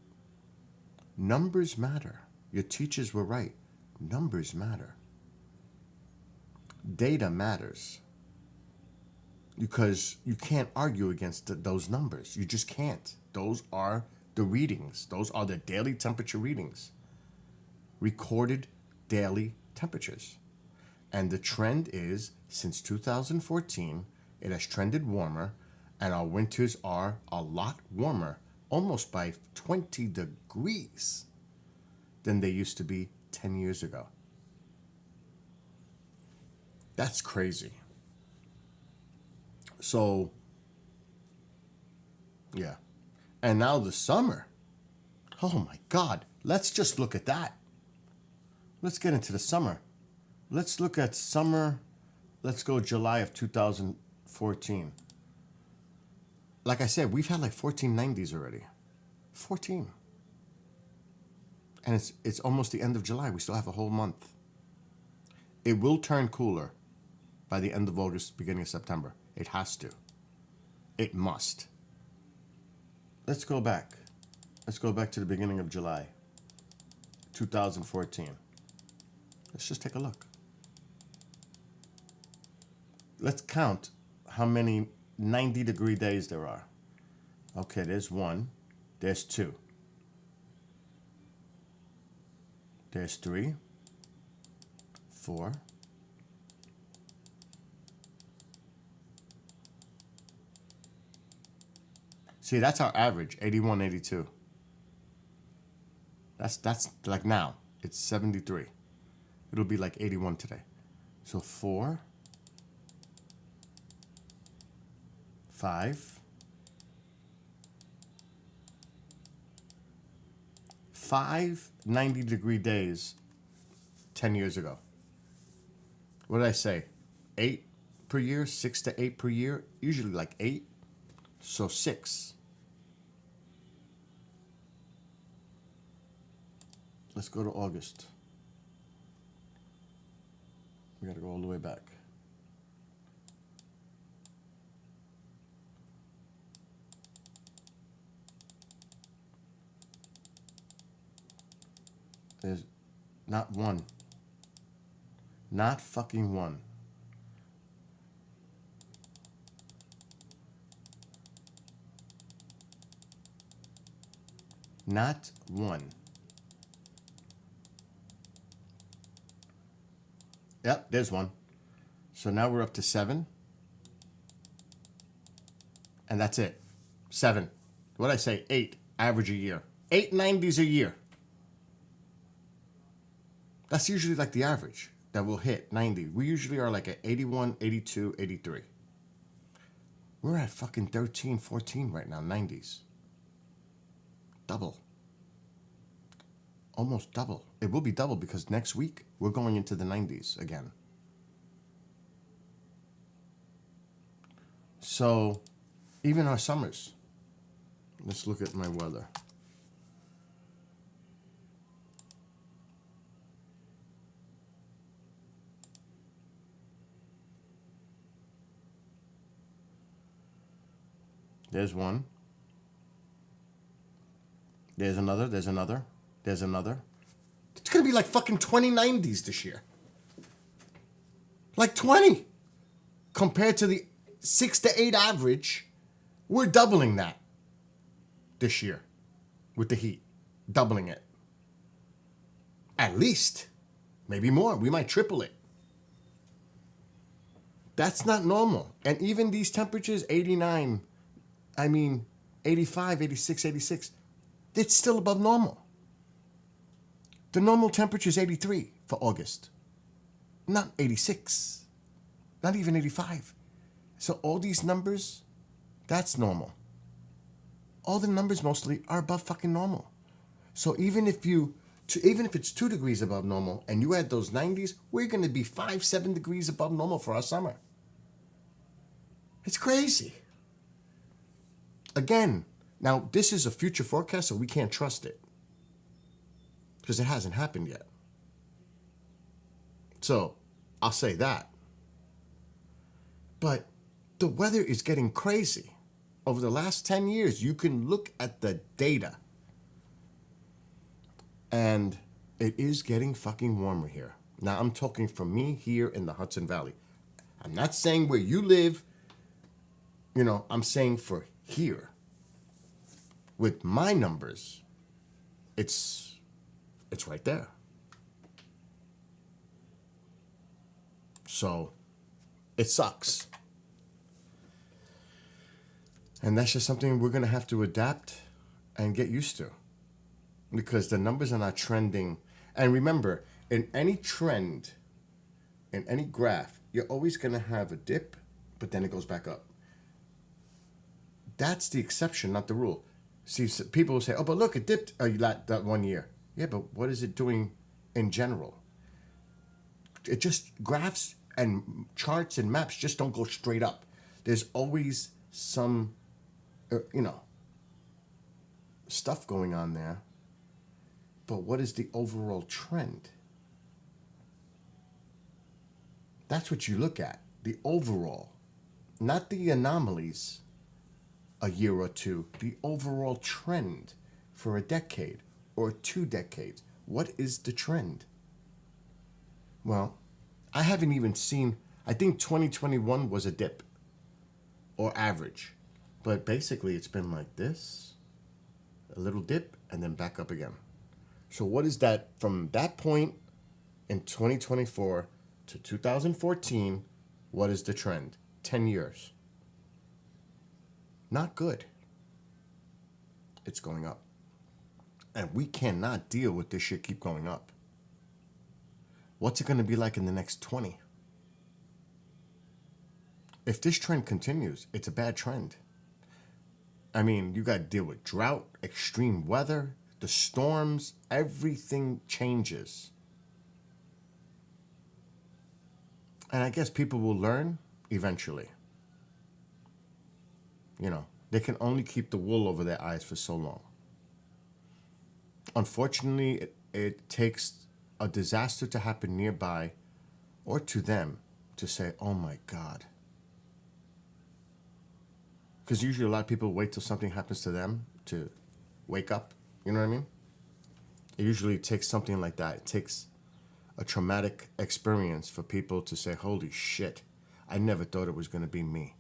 numbers matter. Your teachers were right. Numbers matter. Data matters. Because you can't argue against those numbers. You just can't. Those are the readings. Those are the daily temperature readings. Recorded daily temperatures. And the trend is, since 2014, it has trended warmer, and our winters are a lot warmer, almost by 20 degrees, than they used to be 10 years ago. That's crazy. So, yeah. And now the summer. Oh my God. Let's just look at that. Let's get into the summer. Let's look at summer. Let's go July of 2014. Like I said, we've had like 1490s already. 14. And it's almost the end of July. We still have a whole month. It will turn cooler by the end of August, beginning of September. It has to. It must. Let's go back. Let's go back to the beginning of July 2014. Let's just take a look. Let's count how many 90-degree days there are. Okay, there's one. There's two. There's 3, 4, 'See, that's our average, 81, 82. That's like now. It's 73. It'll be like 81 today. So 4, 5, 5 90-degree days 10 years ago. What did I say? 8 per year, 6 to 8 per year, usually like 8. So 6. Let's go to August. We got to go all the way back. There's not one. Not fucking one. Not one. Yep, there's one. So now we're up to 7. And that's it. 7. What did I say? 8 average a year. 8 90s a year. That's usually like the average that we'll hit 90. We usually are like at 81, 82, 83. We're at fucking 13, 14 right now, 90s. Double. Almost double. It will be double because next week we're going into the 90s again. So, even our summers. Let's look at my weather. There's one. There's another. There's another. There's another. It's going to be like fucking 20 90s this year. Like 20. Compared to the 6 to 8 average, we're doubling that this year with the heat. Doubling it. At least. Maybe more. We might triple it. That's not normal. And even these temperatures, 89, 85, 86, 86, it's still above normal. The normal temperature is 83 for August. Not 86. Not even 85. So all these numbers, that's normal. All the numbers mostly are above fucking normal. So even if it's 2 degrees above normal and you add those 90s, we're going to be 5, 7 degrees above normal for our summer. It's crazy. Again, now this is a future forecast, so we can't trust it. Because it hasn't happened yet. So, I'll say that. But the weather is getting crazy. Over the last 10 years, you can look at the data. And it is getting fucking warmer here. Now, I'm talking from me here in the Hudson Valley. I'm not saying where you live. I'm saying for here. With my numbers, it's right there. So, it sucks. And that's just something we're going to have to adapt and get used to. Because the numbers are not trending. And remember, in any trend, in any graph, you're always going to have a dip, but then it goes back up. That's the exception, not the rule. See, people will say, oh, but look, it dipped that 1 year. Yeah, but what is it doing in general? It just, graphs and charts and maps just don't go straight up. There's always some, stuff going on there. But what is the overall trend? That's what you look at, the overall, not the anomalies a year or two, the overall trend for a decade or 2 decades. What is the trend? Well, I haven't even seen, I think 2021 was a dip or average, but basically it's been like this, a little dip and then back up again. So what is that from that point in 2024 to 2014? What is the trend? 10 years. Not good. It's going up. And we cannot deal with this shit keep going up. What's it going to be like in the next 20? If this trend continues, it's a bad trend. You got to deal with drought, extreme weather, the storms, everything changes. And I guess people will learn eventually. They can only keep the wool over their eyes for so long. Unfortunately, it takes a disaster to happen nearby or to them to say, oh my God. Because usually a lot of people wait till something happens to them to wake up. You know what I mean? It usually takes something like that. It takes a traumatic experience for people to say, holy shit, I never thought it was going to be me.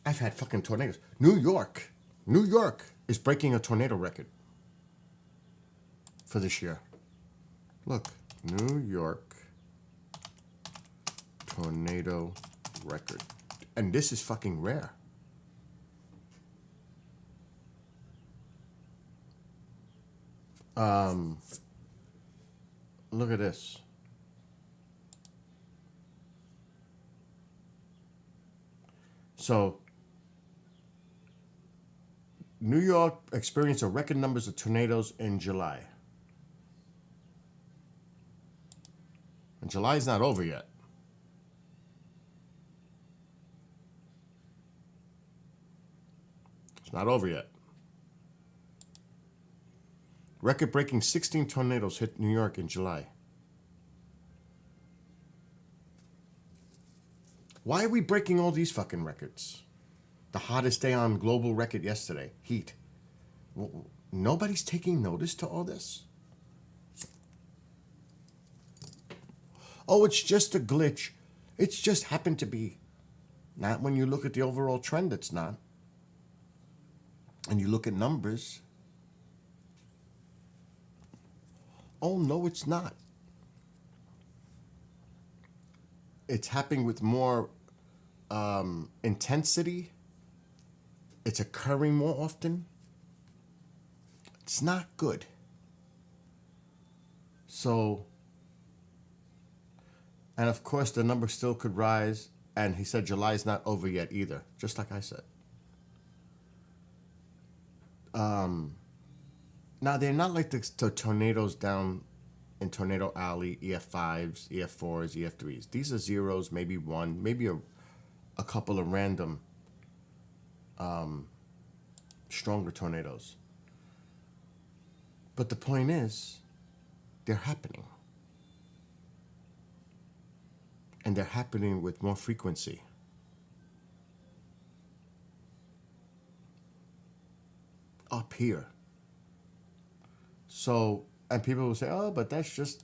I've had fucking tornadoes. New York New York is breaking a tornado record for this year. Look, New York tornado record. And this is fucking rare. Look at this. So, New York experienced a record numbers of tornadoes in July. And July's not over yet. It's not over yet. Record-breaking 16 tornadoes hit New York in July. Why are we breaking all these fucking records? The hottest day on global record yesterday, heat. Nobody's taking notice to all this? Oh, it's just a glitch. It's just happened to be. Not when you look at the overall trend, it's not. And you look at numbers. Oh, no, it's not. It's happening with more intensity. It's occurring more often. It's not good. So, and of course, the number still could rise. And he said July is not over yet either, just like I said. Now, they're not like the tornadoes down in Tornado Alley, EF5s, EF4s, EF3s. These are zeros, maybe one, maybe a couple of random stronger tornadoes. But the point is, they're happening. And they're happening with more frequency. Up here. So, and people will say, oh, but that's just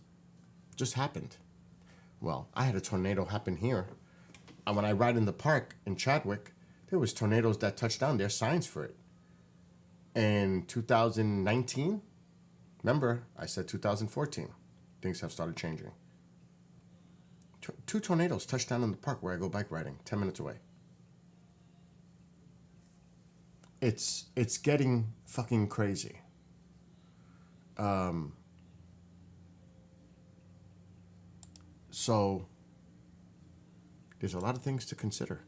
happened. Well, I had a tornado happen here. And when I ride in the park in Chadwick, there was tornadoes that touched down. There's signs for it. In 2019, remember, I said 2014. Things have started changing. Two tornadoes touched down in the park where I go bike riding, 10 minutes away. It's getting fucking crazy. So there's a lot of things to consider.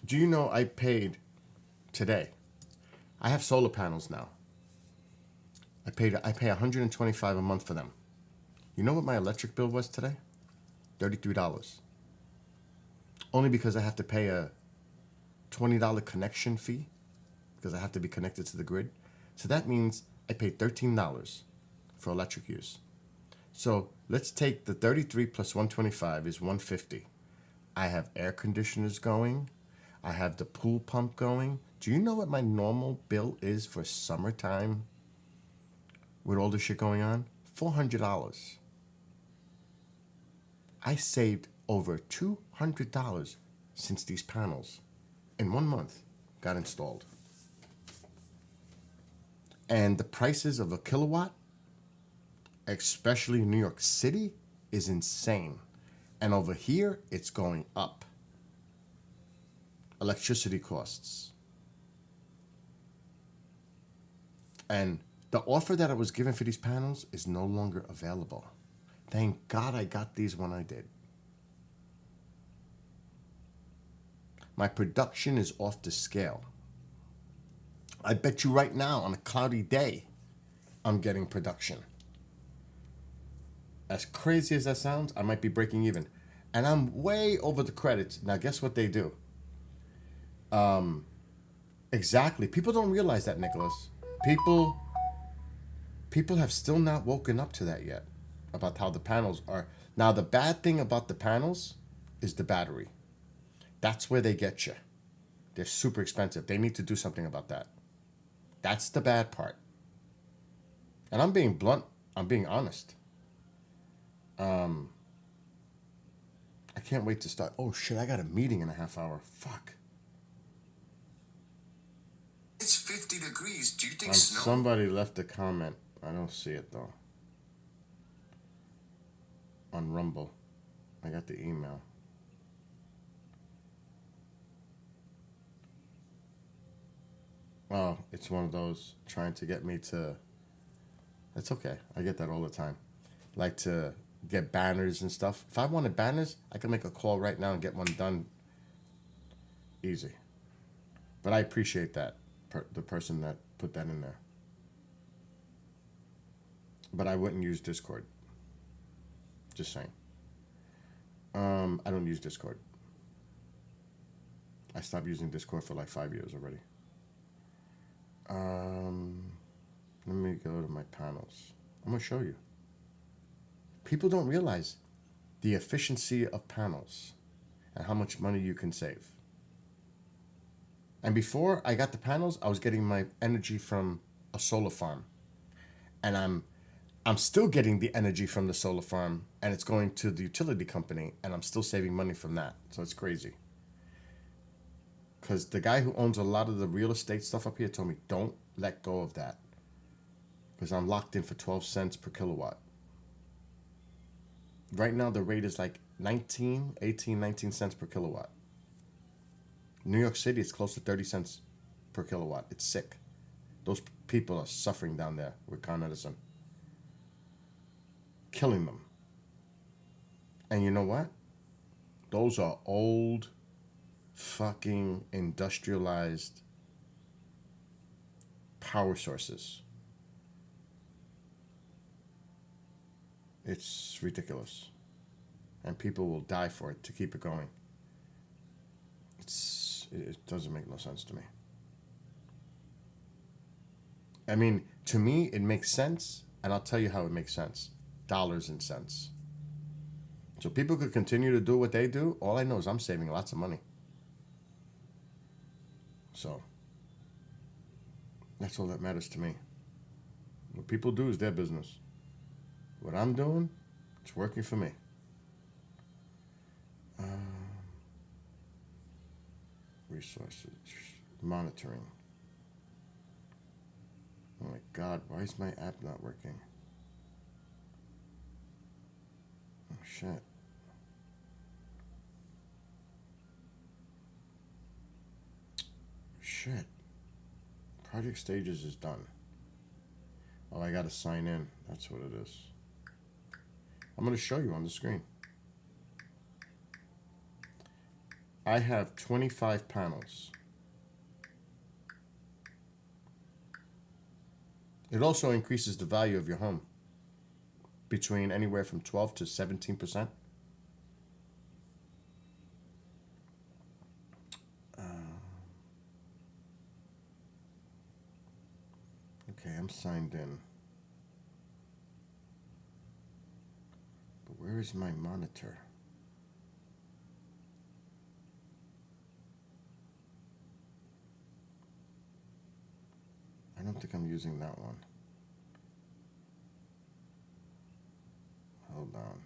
Do you know I paid today? I have solar panels now. I pay $125 a month for them. You know what my electric bill was today? $33. Only because I have to pay a $20 connection fee because I have to be connected to the grid. So that means I paid $13 for electric use. So let's take the 33 plus 125 is 150. I have air conditioners going. I have the pool pump going. Do you know what my normal bill is for summertime with all this shit going on? $400. I saved over $200 since these panels in 1 month got installed. And the prices of a kilowatt, especially in New York City, is insane. And over here, it's going up. Electricity costs. And the offer that I was given for these panels is no longer available. Thank God I got these when I did. My production is off the scale. I bet you right now, on a cloudy day, I'm getting production. As crazy as that sounds, I might be breaking even. And I'm way over the credits. Now, guess what they do? Exactly. People don't realize that, Nicholas. People have still not woken up to that yet, about how the panels are. Now, the bad thing about the panels is the battery. That's where they get you. They're super expensive. They need to do something about that. That's the bad part. And I'm being blunt. I'm being honest. I can't wait to start. Oh shit, I got a meeting in a half hour. Fuck. It's 50 degrees. Do you think snow? Somebody left a comment. I don't see it though. On Rumble. I got the email. Oh, it's one of those trying to get me to. That's okay. I get that all the time. Like to get banners and stuff. If I wanted banners, I can make a call right now and get one done easy. But I appreciate that, the person that put that in there. But I wouldn't use Discord. Just saying. I don't use Discord. I stopped using Discord for like 5 years already. Let me go to my panels. I'm going to show you. People don't realize the efficiency of panels and how much money you can save. And before I got the panels, I was getting my energy from a solar farm. And I'm still getting the energy from the solar farm, and it's going to the utility company, and I'm still saving money from that. So it's crazy. Because the guy who owns a lot of the real estate stuff up here told me, don't let go of that. Because I'm locked in for 12 cents per kilowatt. Right now, the rate is like 19 cents per kilowatt. New York City, it's close to 30 cents per kilowatt. It's sick. Those people are suffering down there with Con Edison. Killing them. And you know what? Those are old, fucking industrialized power sources. It's ridiculous. And people will die for it to keep it going. It doesn't make no sense to me. I mean, to me, it makes sense, and I'll tell you how it makes sense. Dollars and cents. So people could continue to do what they do. All I know is I'm saving lots of money. So that's all that matters to me. What people do is their business. What I'm doing, it's working for me. Resources, monitoring. Oh my God, why is my app not working? Oh shit. Shit. Project Stages is done. Oh, I gotta sign in. That's what it is. I'm gonna show you on the screen. I have 25 panels. It also increases the value of your home between anywhere from 12 to 17%. Okay, I'm signed in. But where is my monitor? I don't think I'm using that one. Hold on.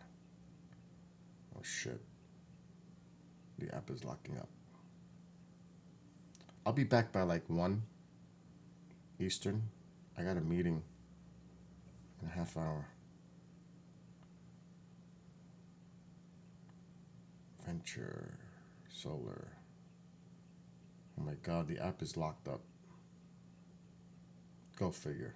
Oh shit. The app is locking up. I'll be back by like 1 Eastern. I got a meeting in a half hour. Venture, solar. Oh my God, the app is locked up. Go figure.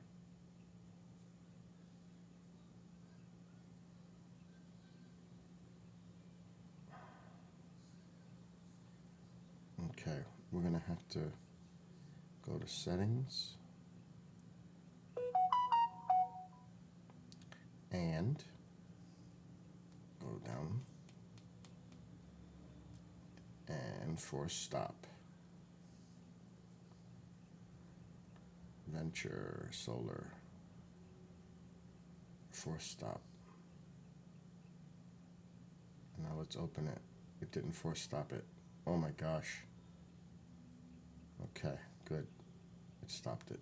Okay, we're gonna have to go to settings and go down and force stop. Venture, solar, force stop. Now let's open it. It didn't force stop it. Oh my gosh. Okay, good. It stopped it.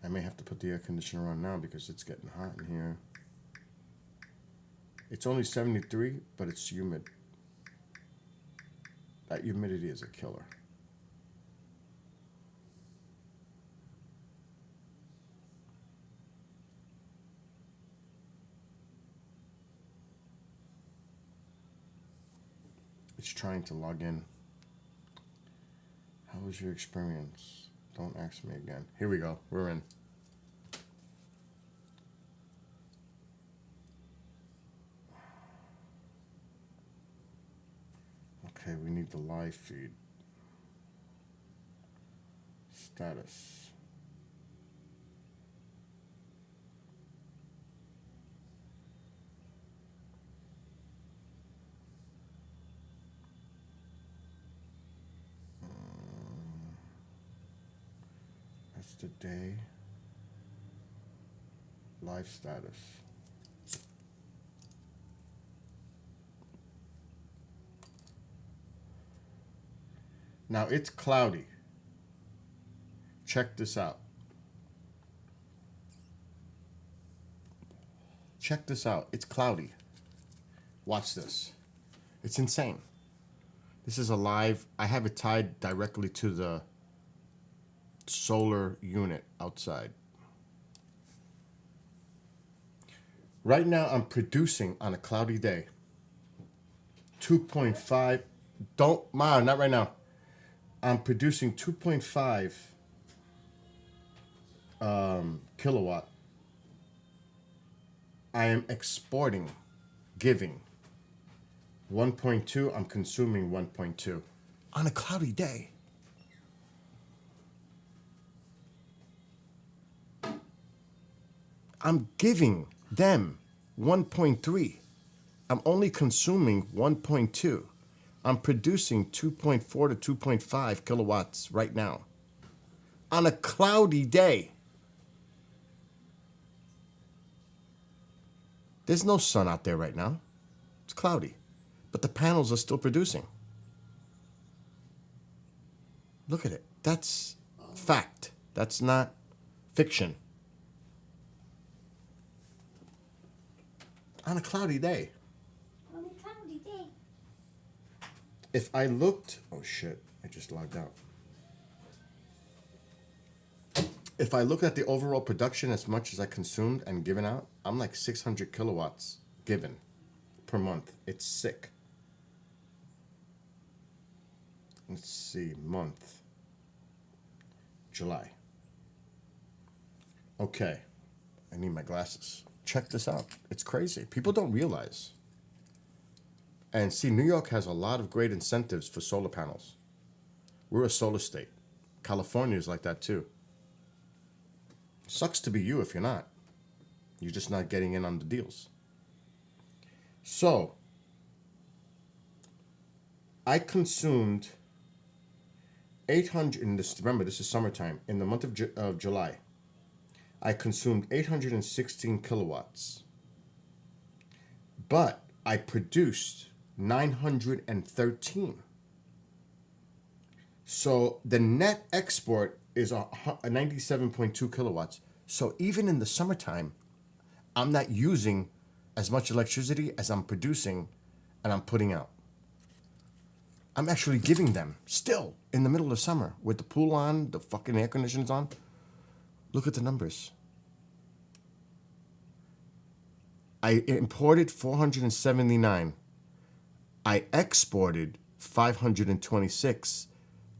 I may have to put the air conditioner on now because it's getting hot in here. It's only 73, but it's humid. That humidity is a killer. It's trying to log in. How was your experience? Don't ask me again. Here we go. We're in. Okay, we need the live feed. Status. That's the day. Live status. Now it's cloudy. Check this out. Check this out. It's cloudy. Watch this. It's insane. This is a live. I have it tied directly to the solar unit outside. Right now I'm producing on a cloudy day 2.5. Don't mind, not right now. I'm producing 2.5 kilowatt. I am exporting, giving 1.2. I'm consuming 1.2 on a cloudy day. I'm giving them 1.3. I'm only consuming 1.2. I'm producing 2.4 to 2.5 kilowatts right now on a cloudy day. There's no sun out there right now. It's cloudy, but the panels are still producing. Look at it. That's fact. That's not fiction. On a cloudy day. On a cloudy day. If I looked, oh shit, I just logged out. If I look at the overall production as much as I consumed and given out, I'm like 600 kilowatts given per month. It's sick. Let's see, month. July. Okay, I need my glasses. Check this out. It's crazy. People don't realize. And see, New York has a lot of great incentives for solar panels. We're a solar state. California is like that too. Sucks to be you if you're not. You're just not getting in on the deals. So, I consumed 800, in this, remember this is summertime, in the month of July, I consumed 816 kilowatts. But I produced 913. So the net export is a 97.2 kilowatts. So even in the summertime, I'm not using as much electricity as I'm producing and I'm putting out. I'm actually giving them still in the middle of summer with the pool on, the fucking air conditioners on. Look at the numbers. I imported 479. I exported 526.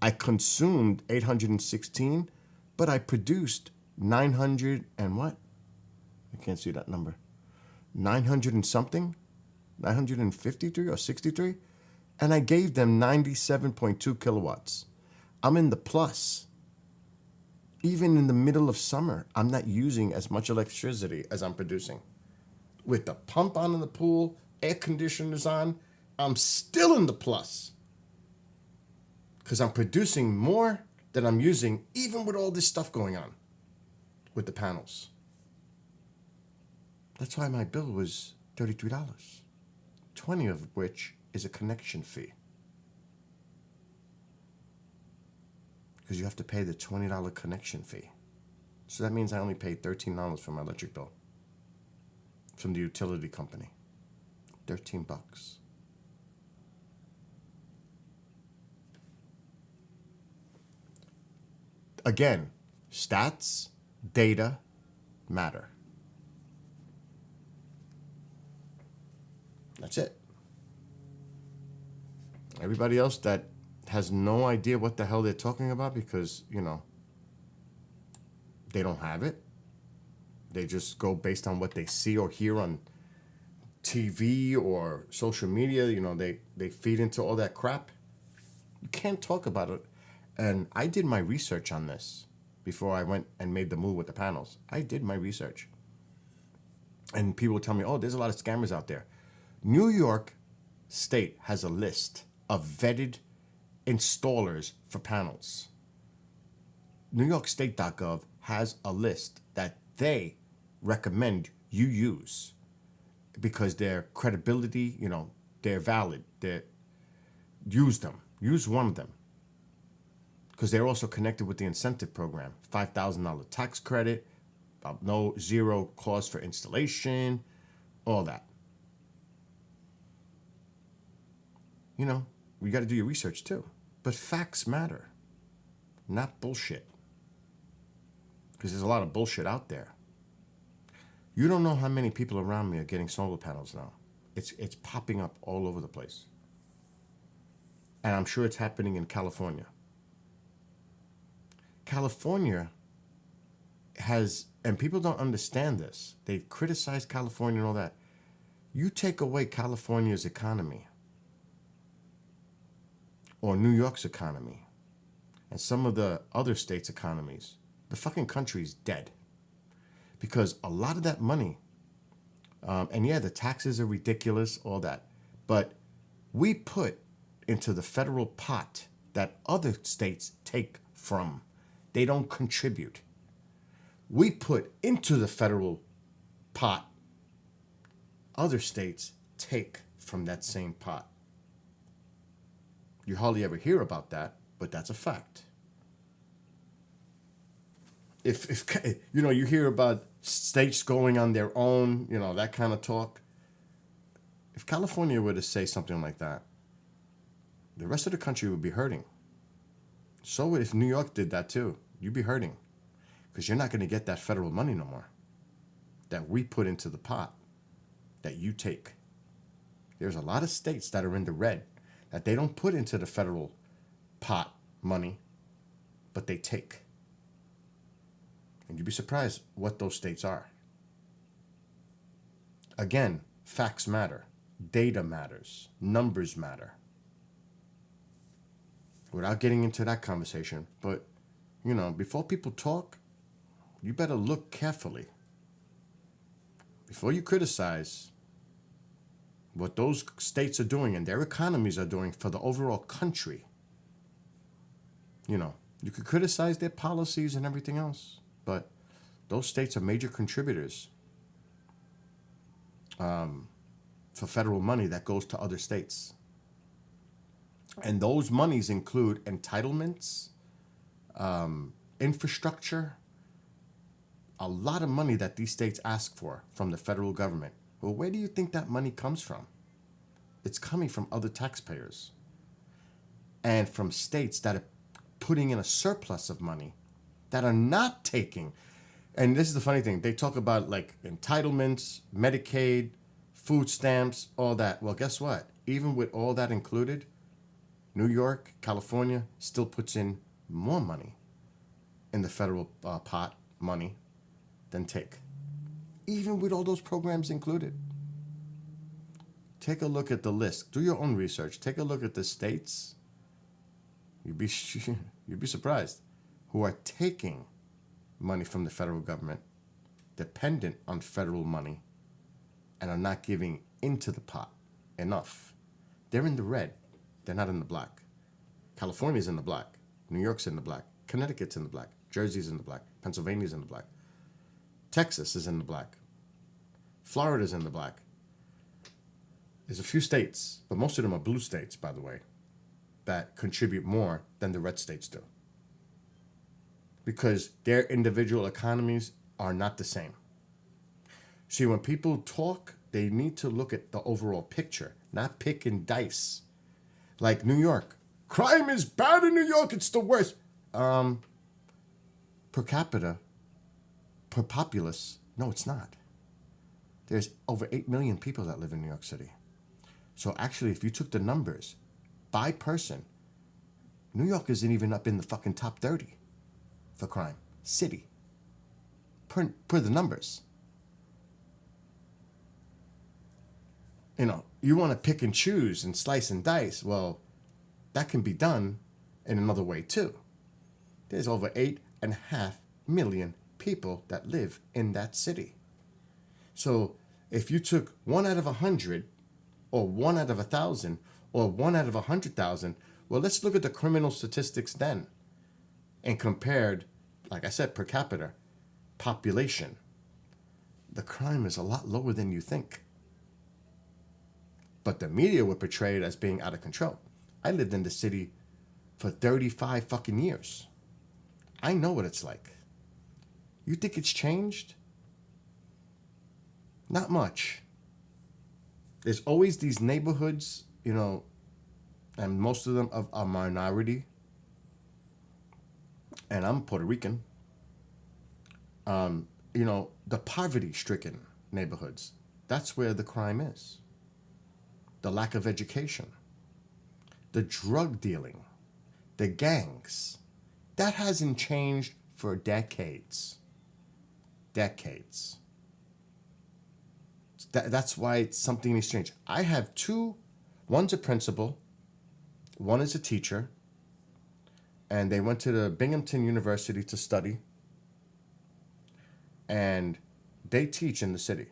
I consumed 816, but I produced 900 and what? I can't see that number. 900 and something? 953 or 63? And I gave them 97.2 kilowatts. I'm in the plus. Even in the middle of summer, I'm not using as much electricity as I'm producing. With the pump on in the pool, air conditioners on, I'm still in the plus. Because I'm producing more than I'm using, even with all this stuff going on with the panels. That's why my bill was $33, 20 of which is a connection fee. Because you have to pay the $20 connection fee. So that means I only paid $13 for my electric bill from the utility company. $13. Again, stats, data matter. That's it. Everybody else that has no idea what the hell they're talking about because, they don't have it. They just go based on what they see or hear on TV or social media. They feed into all that crap. You can't talk about it. And I did my research on this before I went and made the move with the panels. I did my research. And people tell me, oh, there's a lot of scammers out there. New York State has a list of vetted installers for panels. NewYorkState.gov has a list that they recommend you use because their credibility, they're valid. Use them. Use one of them. Because they're also connected with the incentive program. $5,000 tax credit, zero cost for installation, all that. You got to do your research too. But facts matter, not bullshit. Because there's a lot of bullshit out there. You don't know how many people around me are getting solar panels now. It's popping up all over the place. And I'm sure it's happening in California. California has, and people don't understand this. They criticize California and all that. You take away California's economy, or New York's economy, and some of the other states' economies, the fucking country's dead. Because a lot of that money, and yeah, the taxes are ridiculous, all that, but we put into the federal pot that other states take from. They don't contribute. We put into the federal pot, other states take from that same pot. You hardly ever hear about that, but that's a fact. If you hear about states going on their own, that kind of talk. If California were to say something like that, the rest of the country would be hurting. So if New York did that too, you'd be hurting. Because you're not going to get that federal money no more that we put into the pot that you take. There's a lot of states that are in the red that they don't put into the federal pot money, but they take. And you'd be surprised what those states are. Again, facts matter. Data matters. Numbers matter. Without getting into that conversation, but, before people talk, you better look carefully. Before you criticize what those states are doing and their economies are doing for the overall country, you could criticize their policies and everything else, but those states are major contributors for federal money that goes to other states. And those monies include entitlements, infrastructure, a lot of money that these states ask for from the federal government. Well, where do you think that money comes from? It's coming from other taxpayers and from states that are putting in a surplus of money that are not taking. And this is the funny thing. They talk about like entitlements, Medicaid, food stamps, all that. Well, guess what? Even with all that included, New York, California still puts in more money in the federal pot money than take. Even with all those programs included. Take a look at the list. Do your own research. Take a look at the states. You'd be surprised who are taking money from the federal government, dependent on federal money, and are not giving into the pot enough. They're in the red. They're not in the black. California's in the black. New York's in the black. Connecticut's in the black. Jersey's in the black. Pennsylvania's in the black. Texas is in the black. Florida's in the black. There's a few states, but most of them are blue states, by the way, that contribute more than the red states do. because their individual economies are not the same. See, when people talk, they need to look at the overall picture, not pick and dice. Like New York. Crime is bad in New York. It's the worst. Per capita, per populace, no, it's not. There's over 8 million people that live in New York City. So actually, if you took the numbers by person, New York isn't even up in the fucking top 30 for crime. City. Per the numbers. You know, you want to pick and choose and slice and dice. Well, that can be done in another way too. There's over 8.5 million people that live in that city. So if you took 1 out of 100, or 1 out of 1,000, or 1 out of 100,000, well, let's look at the criminal statistics then, and compared, like I said, per capita, population. The crime is a lot lower than you think. But the media would portray it as being out of control. I lived in the city for 35 fucking years. I know what it's like. You think it's changed? Not much. There's always these neighborhoods, you know, and most of them of a minority. And I'm Puerto Rican. You know, the poverty-stricken neighborhoods. That's where the crime is. The lack of education. The drug dealing. The gangs. That hasn't changed for decades. Decades. That's why it's something needs to change. I have two. One's a principal. One is a teacher. And they went to the Binghamton University to study. And they teach in the city.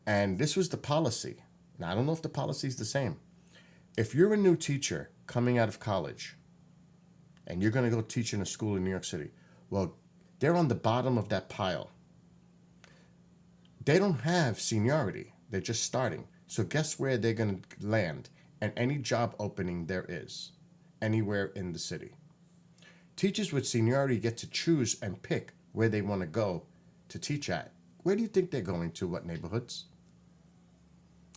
And this was the policy. Now, I don't know if the policy is the same. If you're a new teacher coming out of college and you're going to go teach in a school in New York City, well, they're on the bottom of that pile. They don't have seniority. They're just starting. So guess where they're going to land? And any job opening there is, anywhere in the city. Teachers with seniority get to choose and pick where they want to go to teach at. Where do you think they're going to? What neighborhoods?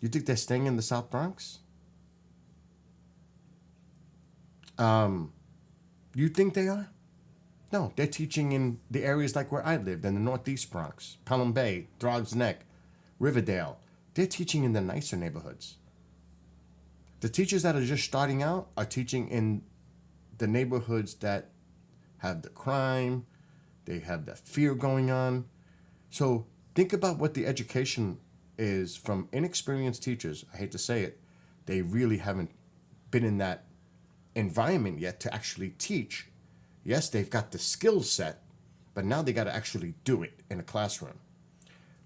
You think they're staying in the South Bronx? You think they are? No, they're teaching in the areas like where I lived, in the Northeast Bronx, Pelham Bay, Throgs Neck, Riverdale. They're teaching in the nicer neighborhoods. The teachers that are just starting out are teaching in the neighborhoods that have the crime, they have the fear going on. So think about what the education is from inexperienced teachers. I hate to say it, they really haven't been in that environment yet to actually teach. Yes, they've got the skill set, but now they got to actually do it in a classroom.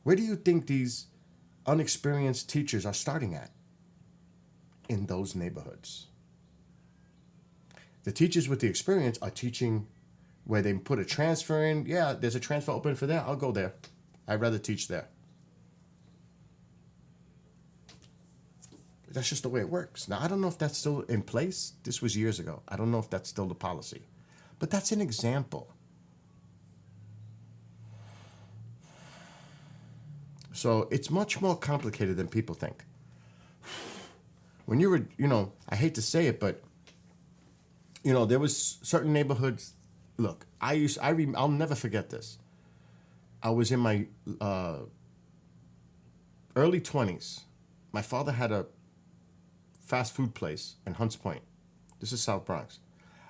Where do you think these unexperienced teachers are starting at? In those neighborhoods. The teachers with the experience are teaching where they put a transfer in. Yeah, there's a transfer open for there. I'll go there. I'd rather teach there. That's just the way it works. Now, I don't know if that's still in place. This was years ago. I don't know if that's still the policy. But that's an example. So it's much more complicated than people think. When you were, I hate to say it, but, there was certain neighborhoods. Look, I'll never forget this. I was in my early 20s. My father had a fast food place in Hunts Point. This is South Bronx.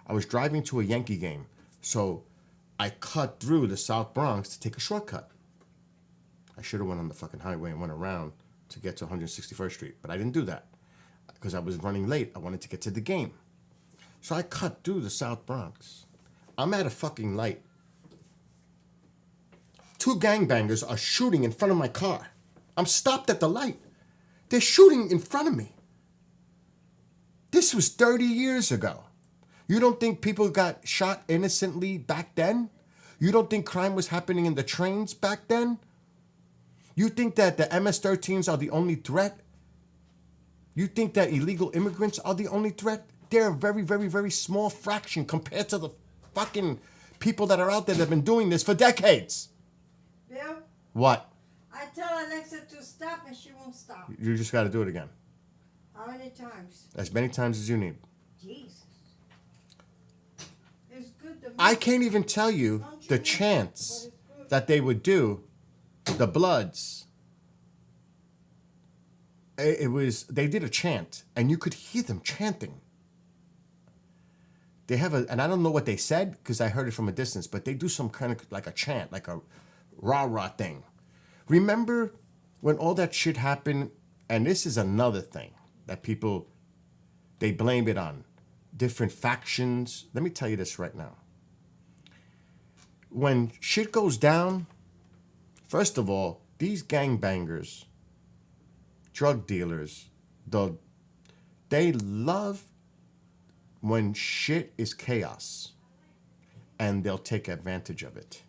I was driving to a Yankee game, so I cut through the South Bronx to take a shortcut. I should have went on the fucking highway and went around to get to 161st Street, but I didn't do that because I was running late. I wanted to get to the game. So I cut through the South Bronx. I'm at a fucking light. Two gangbangers are shooting in front of my car. I'm stopped at the light. They're shooting in front of me. This was 30 years ago. You don't think people got shot innocently back then? You don't think crime was happening in the trains back then? You think that the MS-13s are the only threat? You think that illegal immigrants are the only threat? They're a very, very, very small fraction compared to the fucking people that are out there that have been doing this for decades. Bill, What? I tell Alexa to stop and she won't stop. You just got to do it again. How many times? As many times as you need. Jesus. It's good to I can't even tell you the chants that they would do, the Bloods. It was, they did a chant, and you could hear them chanting. They have and I don't know what they said, because I heard it from a distance, but they do some kind of, like a chant, like a rah-rah thing. Remember when all that shit happened, and this is another thing that people, they blame it on different factions. Let me tell you this right now. When shit goes down, first of all, these gangbangers, drug dealers, they love when shit is chaos, and they'll take advantage of it.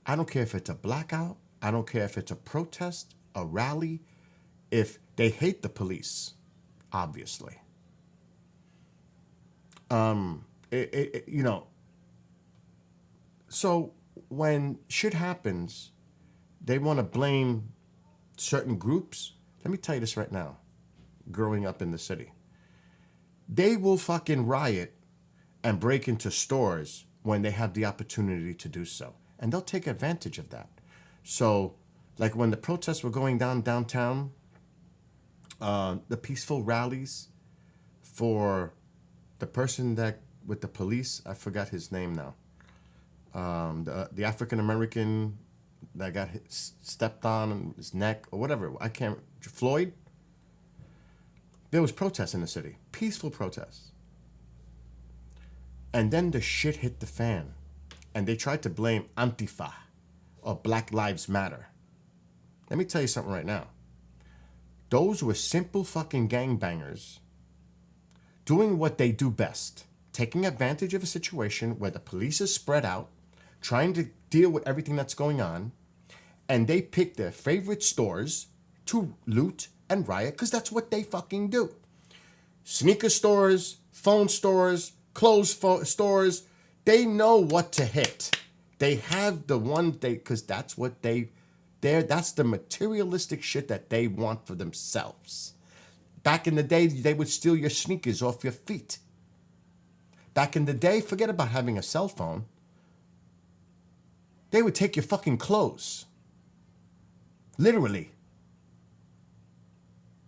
I don't care if it's a blackout. I don't care if it's a protest, a rally, if they hate the police, obviously. You know, so when shit happens, they want to blame certain groups. Let me tell you this right now, growing up in the city. They will fucking riot and break into stores when they have the opportunity to do so. And they'll take advantage of that. So, like when the protests were going down downtown, the peaceful rallies for the person that, with the police, I forgot his name now. The African-American that got stepped on his neck or whatever. I can't, Floyd? There was protests in the city, peaceful protests. And then the shit hit the fan. And they tried to blame Antifa or Black Lives Matter. Let me tell you something right now. Those were simple fucking gangbangers doing what they do best. Taking advantage of a situation where the police is spread out, trying to deal with everything that's going on, and they pick their favorite stores to loot and riot, because that's what they fucking do. Sneaker stores, phone stores, clothes stores, they know what to hit. They have the one because that's what that's the materialistic shit that they want for themselves. Back in the day, they would steal your sneakers off your feet. Back in the day, forget about having a cell phone. They would take your fucking clothes. Literally.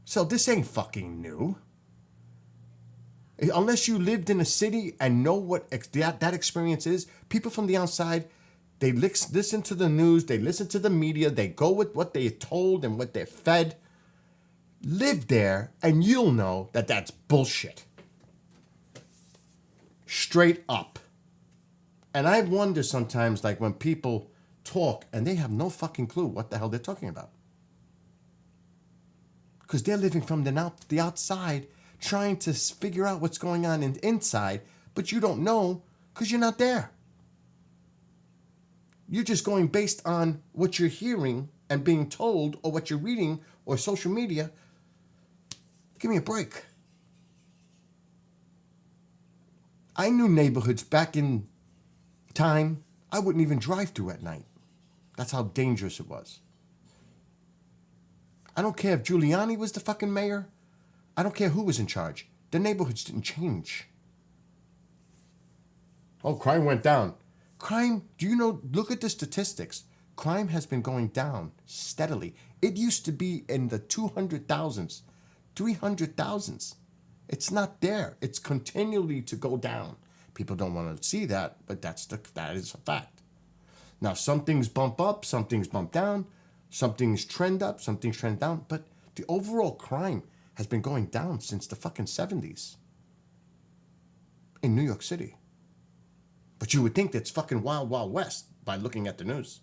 So this ain't fucking new. Unless you lived in a city and know what that experience is, people from the outside, they listen to the news, they listen to the media, they go with what they're told and what they're fed. Live there and you'll know that that's bullshit. Straight up. And I wonder sometimes, like when people talk and they have no fucking clue what the hell they're talking about. Because they're living from the outside, trying to figure out what's going on inside, but you don't know because you're not there. You're just going based on what you're hearing and being told, or what you're reading, or social media. Give me a break. I knew neighborhoods back in time I wouldn't even drive through at night. That's how dangerous it was. I don't care if Giuliani was the fucking mayor. I don't care who was in charge. The neighborhoods didn't change. Oh, crime went down. Crime, do you know, look at the statistics. Crime has been going down steadily. It used to be in the 200,000s, 300,000s. It's not there. It's continually to go down. People don't want to see that, but that is a fact. Now, some things bump up, some things bump down, some things trend up, some things trend down, but the overall crime has been going down since the fucking 70s in New York City. But you would think that's fucking wild, wild west by looking at the news.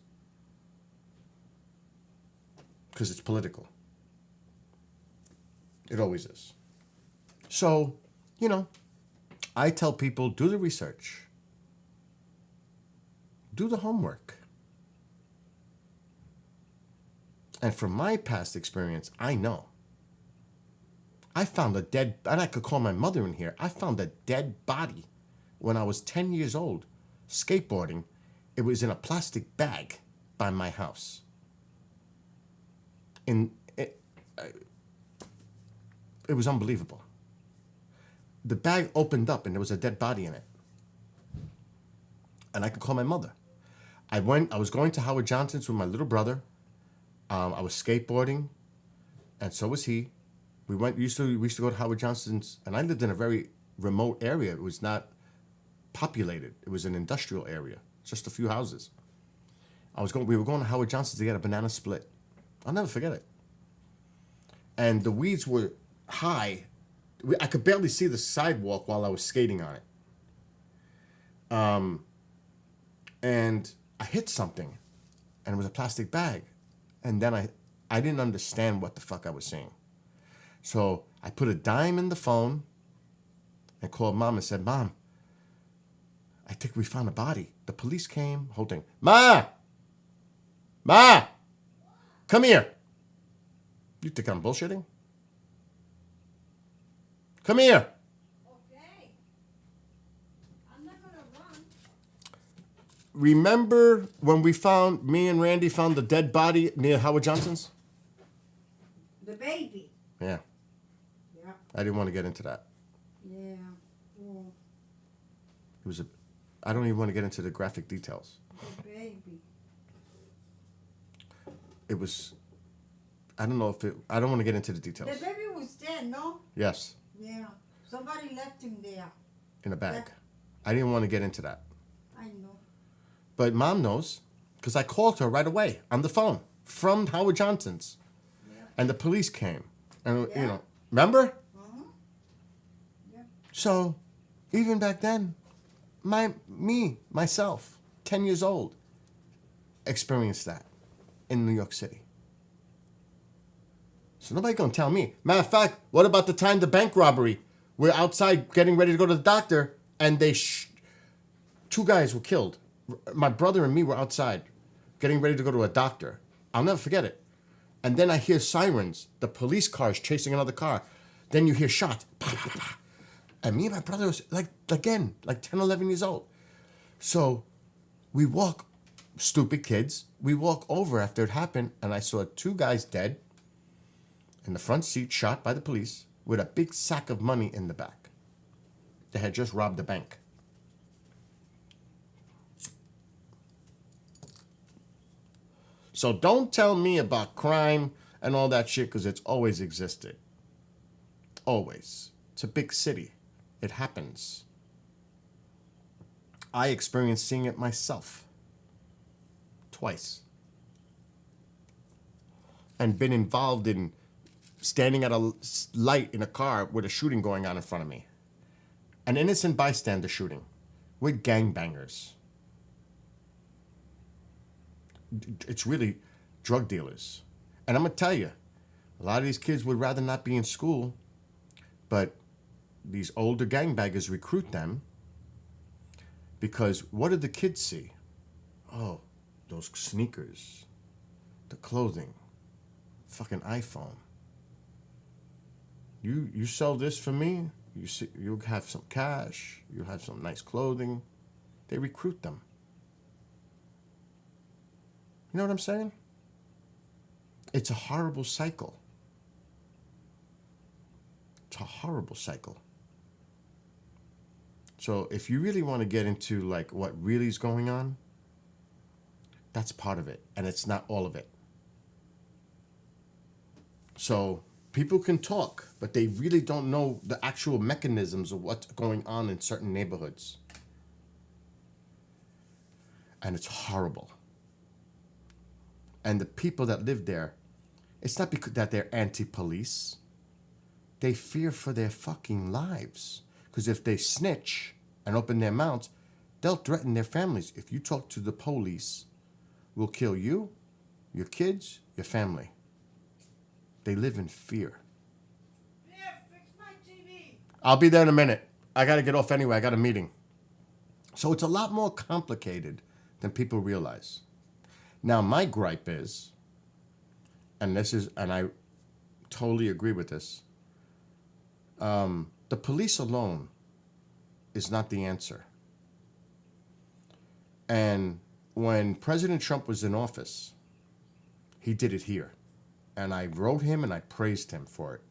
Because it's political. It always is. So, you know, I tell people, do the research. Do the homework. And from my past experience, I know. I found a dead, and I could call my mother in here, I found a dead body when I was 10 years old skateboarding. It was in a plastic bag by my house. It was unbelievable. The bag opened up and there was a dead body in it. And I could call my mother. I was going to Howard Johnson's with my little brother. I was skateboarding, and so was he. We used to go to Howard Johnson's, and I lived in a very remote area. It was not populated. It was an industrial area, just a few houses. We were going to Howard Johnson's to get a banana split. I'll never forget it. And the weeds were high. I could barely see the sidewalk while I was skating on it. And I hit something, and it was a plastic bag. And then I didn't understand what the fuck I was saying. So I put a dime in the phone and called Mom and said, Mom, I think we found a body. The police came, whole thing. Ma, come here. You think I'm bullshitting? Come here. Okay. I'm not gonna run. Remember when me and Randy found the dead body near Howard Johnson's? The baby. Yeah. Yeah. I didn't want to get into that. Yeah. Oh, I don't even want to get into the graphic details. the baby. It was, I don't know I don't want to get into the details. The baby was dead, no? Yes, Yeah. Somebody left him there. in a bag. I didn't want to get into that. I know. But Mom knows, because I called her right away on the phone from Howard Johnson's. Yeah. And the police came. And, Yeah. remember? Uh-huh. Yeah. So, even back then, myself, 10 years old, experienced that in New York City. So nobody gonna tell me. Matter of fact, what about the time the bank robbery? We're outside getting ready to go to the doctor, and two guys were killed. My brother and me were outside getting ready to go to a doctor. I'll never forget it. And then I hear sirens, the police cars chasing another car. Then you hear shots. Pa, pa, pa. And me and my brother was like 10, 11 years old. So we walk, stupid kids, we walk over after it happened, and I saw two guys dead in the front seat, shot by the police, with a big sack of money in the back. They had just robbed the bank. So don't tell me about crime and all that shit, because it's always existed. Always. It's a big city. It happens. I experienced seeing it myself. Twice. And been involved in standing at a light in a car with a shooting going on in front of me. An innocent bystander shooting with gangbangers. It's really drug dealers. And I'm going to tell you, a lot of these kids would rather not be in school, but these older gangbangers recruit them because what did the kids see? Oh, those sneakers, the clothing, fucking iPhone. You sell this for me, you'll have some cash, you'll have some nice clothing. They recruit them. You know what I'm saying? It's a horrible cycle. It's a horrible cycle. So if you really want to get into like what really is going on, that's part of it, and it's not all of it. So people can talk, but they really don't know the actual mechanisms of what's going on in certain neighborhoods. And it's horrible. And the people that live there, it's not because that they're anti-police. They fear for their fucking lives. Because if they snitch and open their mouths, they'll threaten their families. If you talk to the police, we'll kill you, your kids, your family. They live in fear. Yeah, fix my TV. I'll be there in a minute. I got to get off anyway. I got a meeting. So it's a lot more complicated than people realize. Now, my gripe is, and I totally agree with this, the police alone is not the answer. And when President Trump was in office, he did it here. And I wrote him and I praised him for it.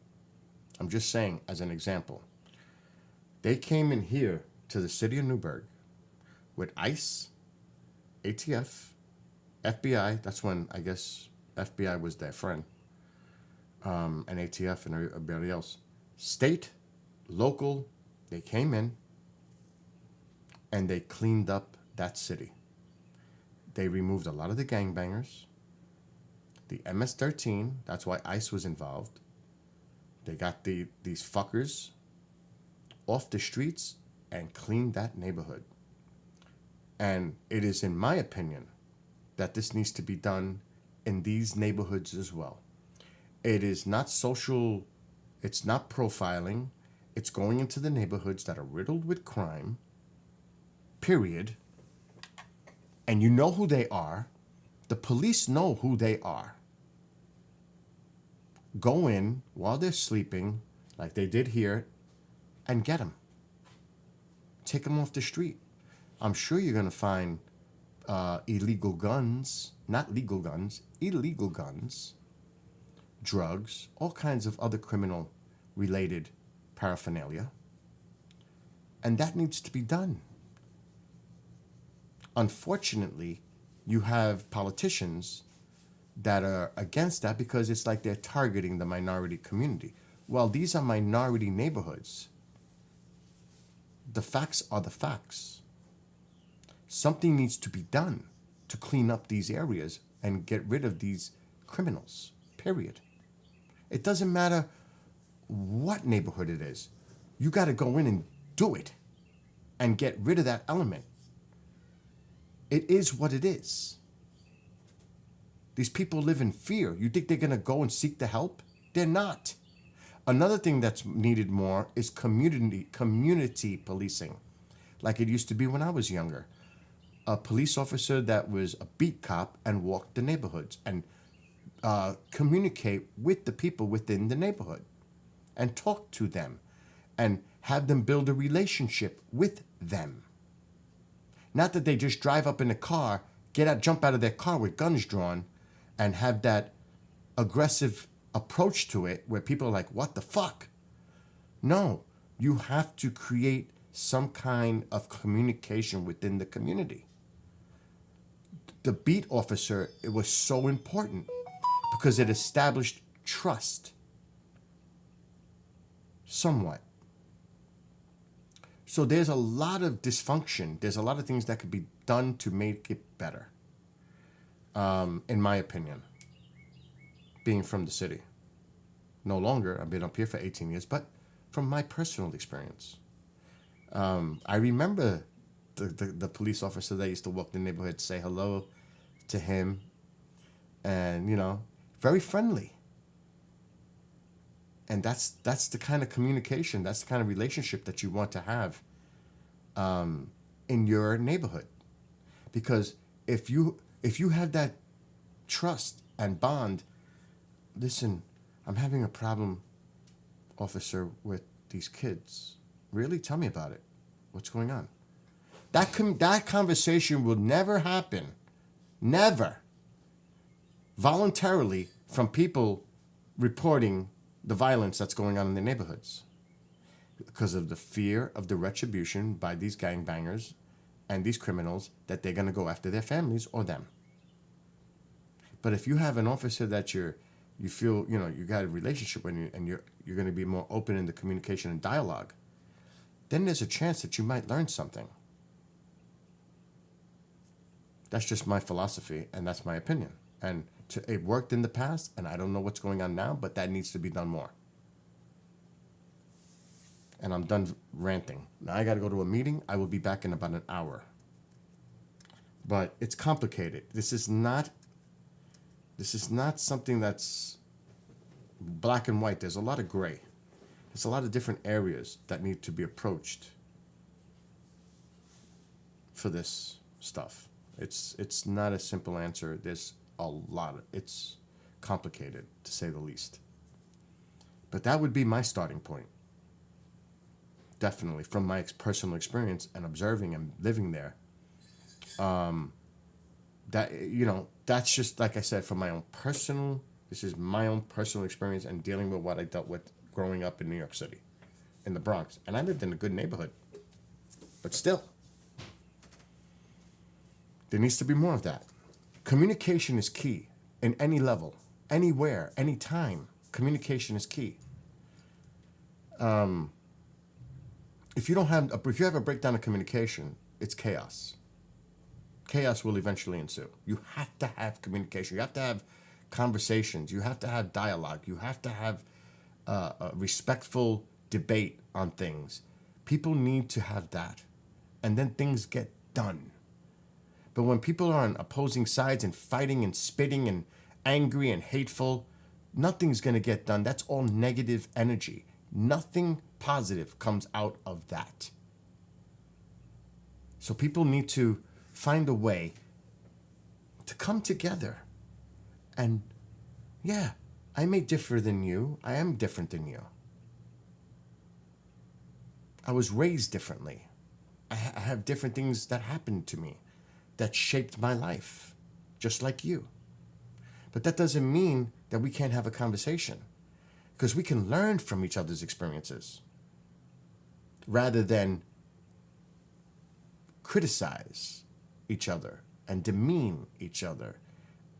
I'm just saying, as an example. They came in here to the city of Newburgh with ICE, ATF, FBI. That's when I guess FBI was their friend, and ATF and everybody else. State, local, they came in and they cleaned up that city. They removed a lot of the gangbangers. The MS-13, that's why ICE was involved. They got these fuckers off the streets and cleaned that neighborhood. And it is, in my opinion, that this needs to be done in these neighborhoods as well. It is not social, it's not profiling, it's going into the neighborhoods that are riddled with crime, period. And you know who they are. The police know who they are. Go in while they're sleeping, like they did here, and get them. Take them off the street. I'm sure you're going to find illegal guns, not legal guns, illegal guns, drugs, all kinds of other criminal-related paraphernalia. And that needs to be done. Unfortunately, you have politicians that are against that because it's like they're targeting the minority community. Well, these are minority neighborhoods. The facts are the facts. Something needs to be done to clean up these areas and get rid of these criminals, period. It doesn't matter what neighborhood it is. You got to go in and do it and get rid of that element. It is what it is. These people live in fear. You think they're going to go and seek the help? They're not. Another thing that's needed more is community policing, like it used to be when I was younger. A police officer that was a beat cop and walked the neighborhoods and communicate with the people within the neighborhood and talk to them and have them build a relationship with them. Not that they just drive up in a car, jump out of their car with guns drawn and have that aggressive approach to it where people are like, what the fuck? No, you have to create some kind of communication within the community. The beat officer, it was so important because it established trust. Somewhat. So there's a lot of dysfunction. There's a lot of things that could be done to make it better, in my opinion, being from the city. No longer, I've been up here for 18 years, but from my personal experience. I remember the police officer that used to walk the neighborhood, say hello to him, and, very friendly. And that's the kind of communication, that's the kind of relationship that you want to have in your neighborhood. Because if you have that trust and bond, listen, I'm having a problem, officer, with these kids. Really? Tell me about it. What's going on? That conversation will never happen. Never. Voluntarily from people reporting the violence that's going on in their neighborhoods. Because of the fear of the retribution by these gangbangers and these criminals that they're going to go after their families or them. But if you have an officer that you feel, you got a relationship with and you're going to be more open in the communication and dialogue, then there's a chance that you might learn something. That's just my philosophy, and that's my opinion. And it worked in the past, and I don't know what's going on now, but that needs to be done more. And I'm done ranting. Now I got to go to a meeting. I will be back in about an hour. But it's complicated. This is not something that's black and white. There's a lot of gray. There's a lot of different areas that need to be approached for this stuff. It's not a simple answer. There's a lot. It's complicated, to say the least. But that would be my starting point. Definitely, from my personal experience and observing and living there. That, you know, that's just, like I said, from my own personal, this is my own personal experience and dealing with what I dealt with growing up in New York City, in the Bronx. And I lived in a good neighborhood. But still, there needs to be more of that. Communication is key in any level, anywhere, anytime. Communication is key. If you have a breakdown of communication, it's chaos. Chaos will eventually ensue. You have to have communication. You have to have conversations. You have to have dialogue. You have to have a respectful debate on things. People need to have that. And then things get done. But when people are on opposing sides and fighting and spitting and angry and hateful, nothing's going to get done. That's all negative energy. Nothing positive comes out of that. So people need to find a way to come together. And yeah, I may differ than you. I am different than you. I was raised differently. I have different things that happened to me that shaped my life, just like you. But that doesn't mean that we can't have a conversation, because we can learn from each other's experiences rather than criticize each other and demean each other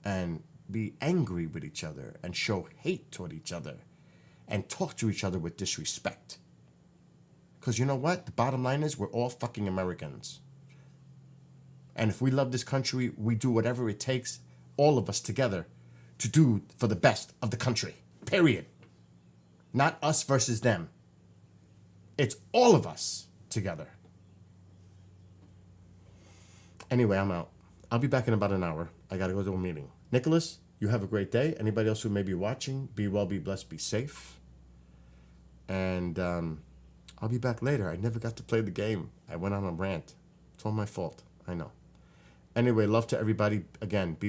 and be angry with each other and show hate toward each other and talk to each other with disrespect. Because you know what? The bottom line is we're all fucking Americans. And if we love this country, we do whatever it takes, all of us together, to do for the best of the country. Period. Not us versus them. It's all of us together. Anyway, I'm out. I'll be back in about an hour. I gotta go to a meeting. Nicholas, you have a great day. Anybody else who may be watching, be well, be blessed, be safe. And I'll be back later. I never got to play the game. I went on a rant. It's all my fault. I know. Anyway, love to everybody. Again, be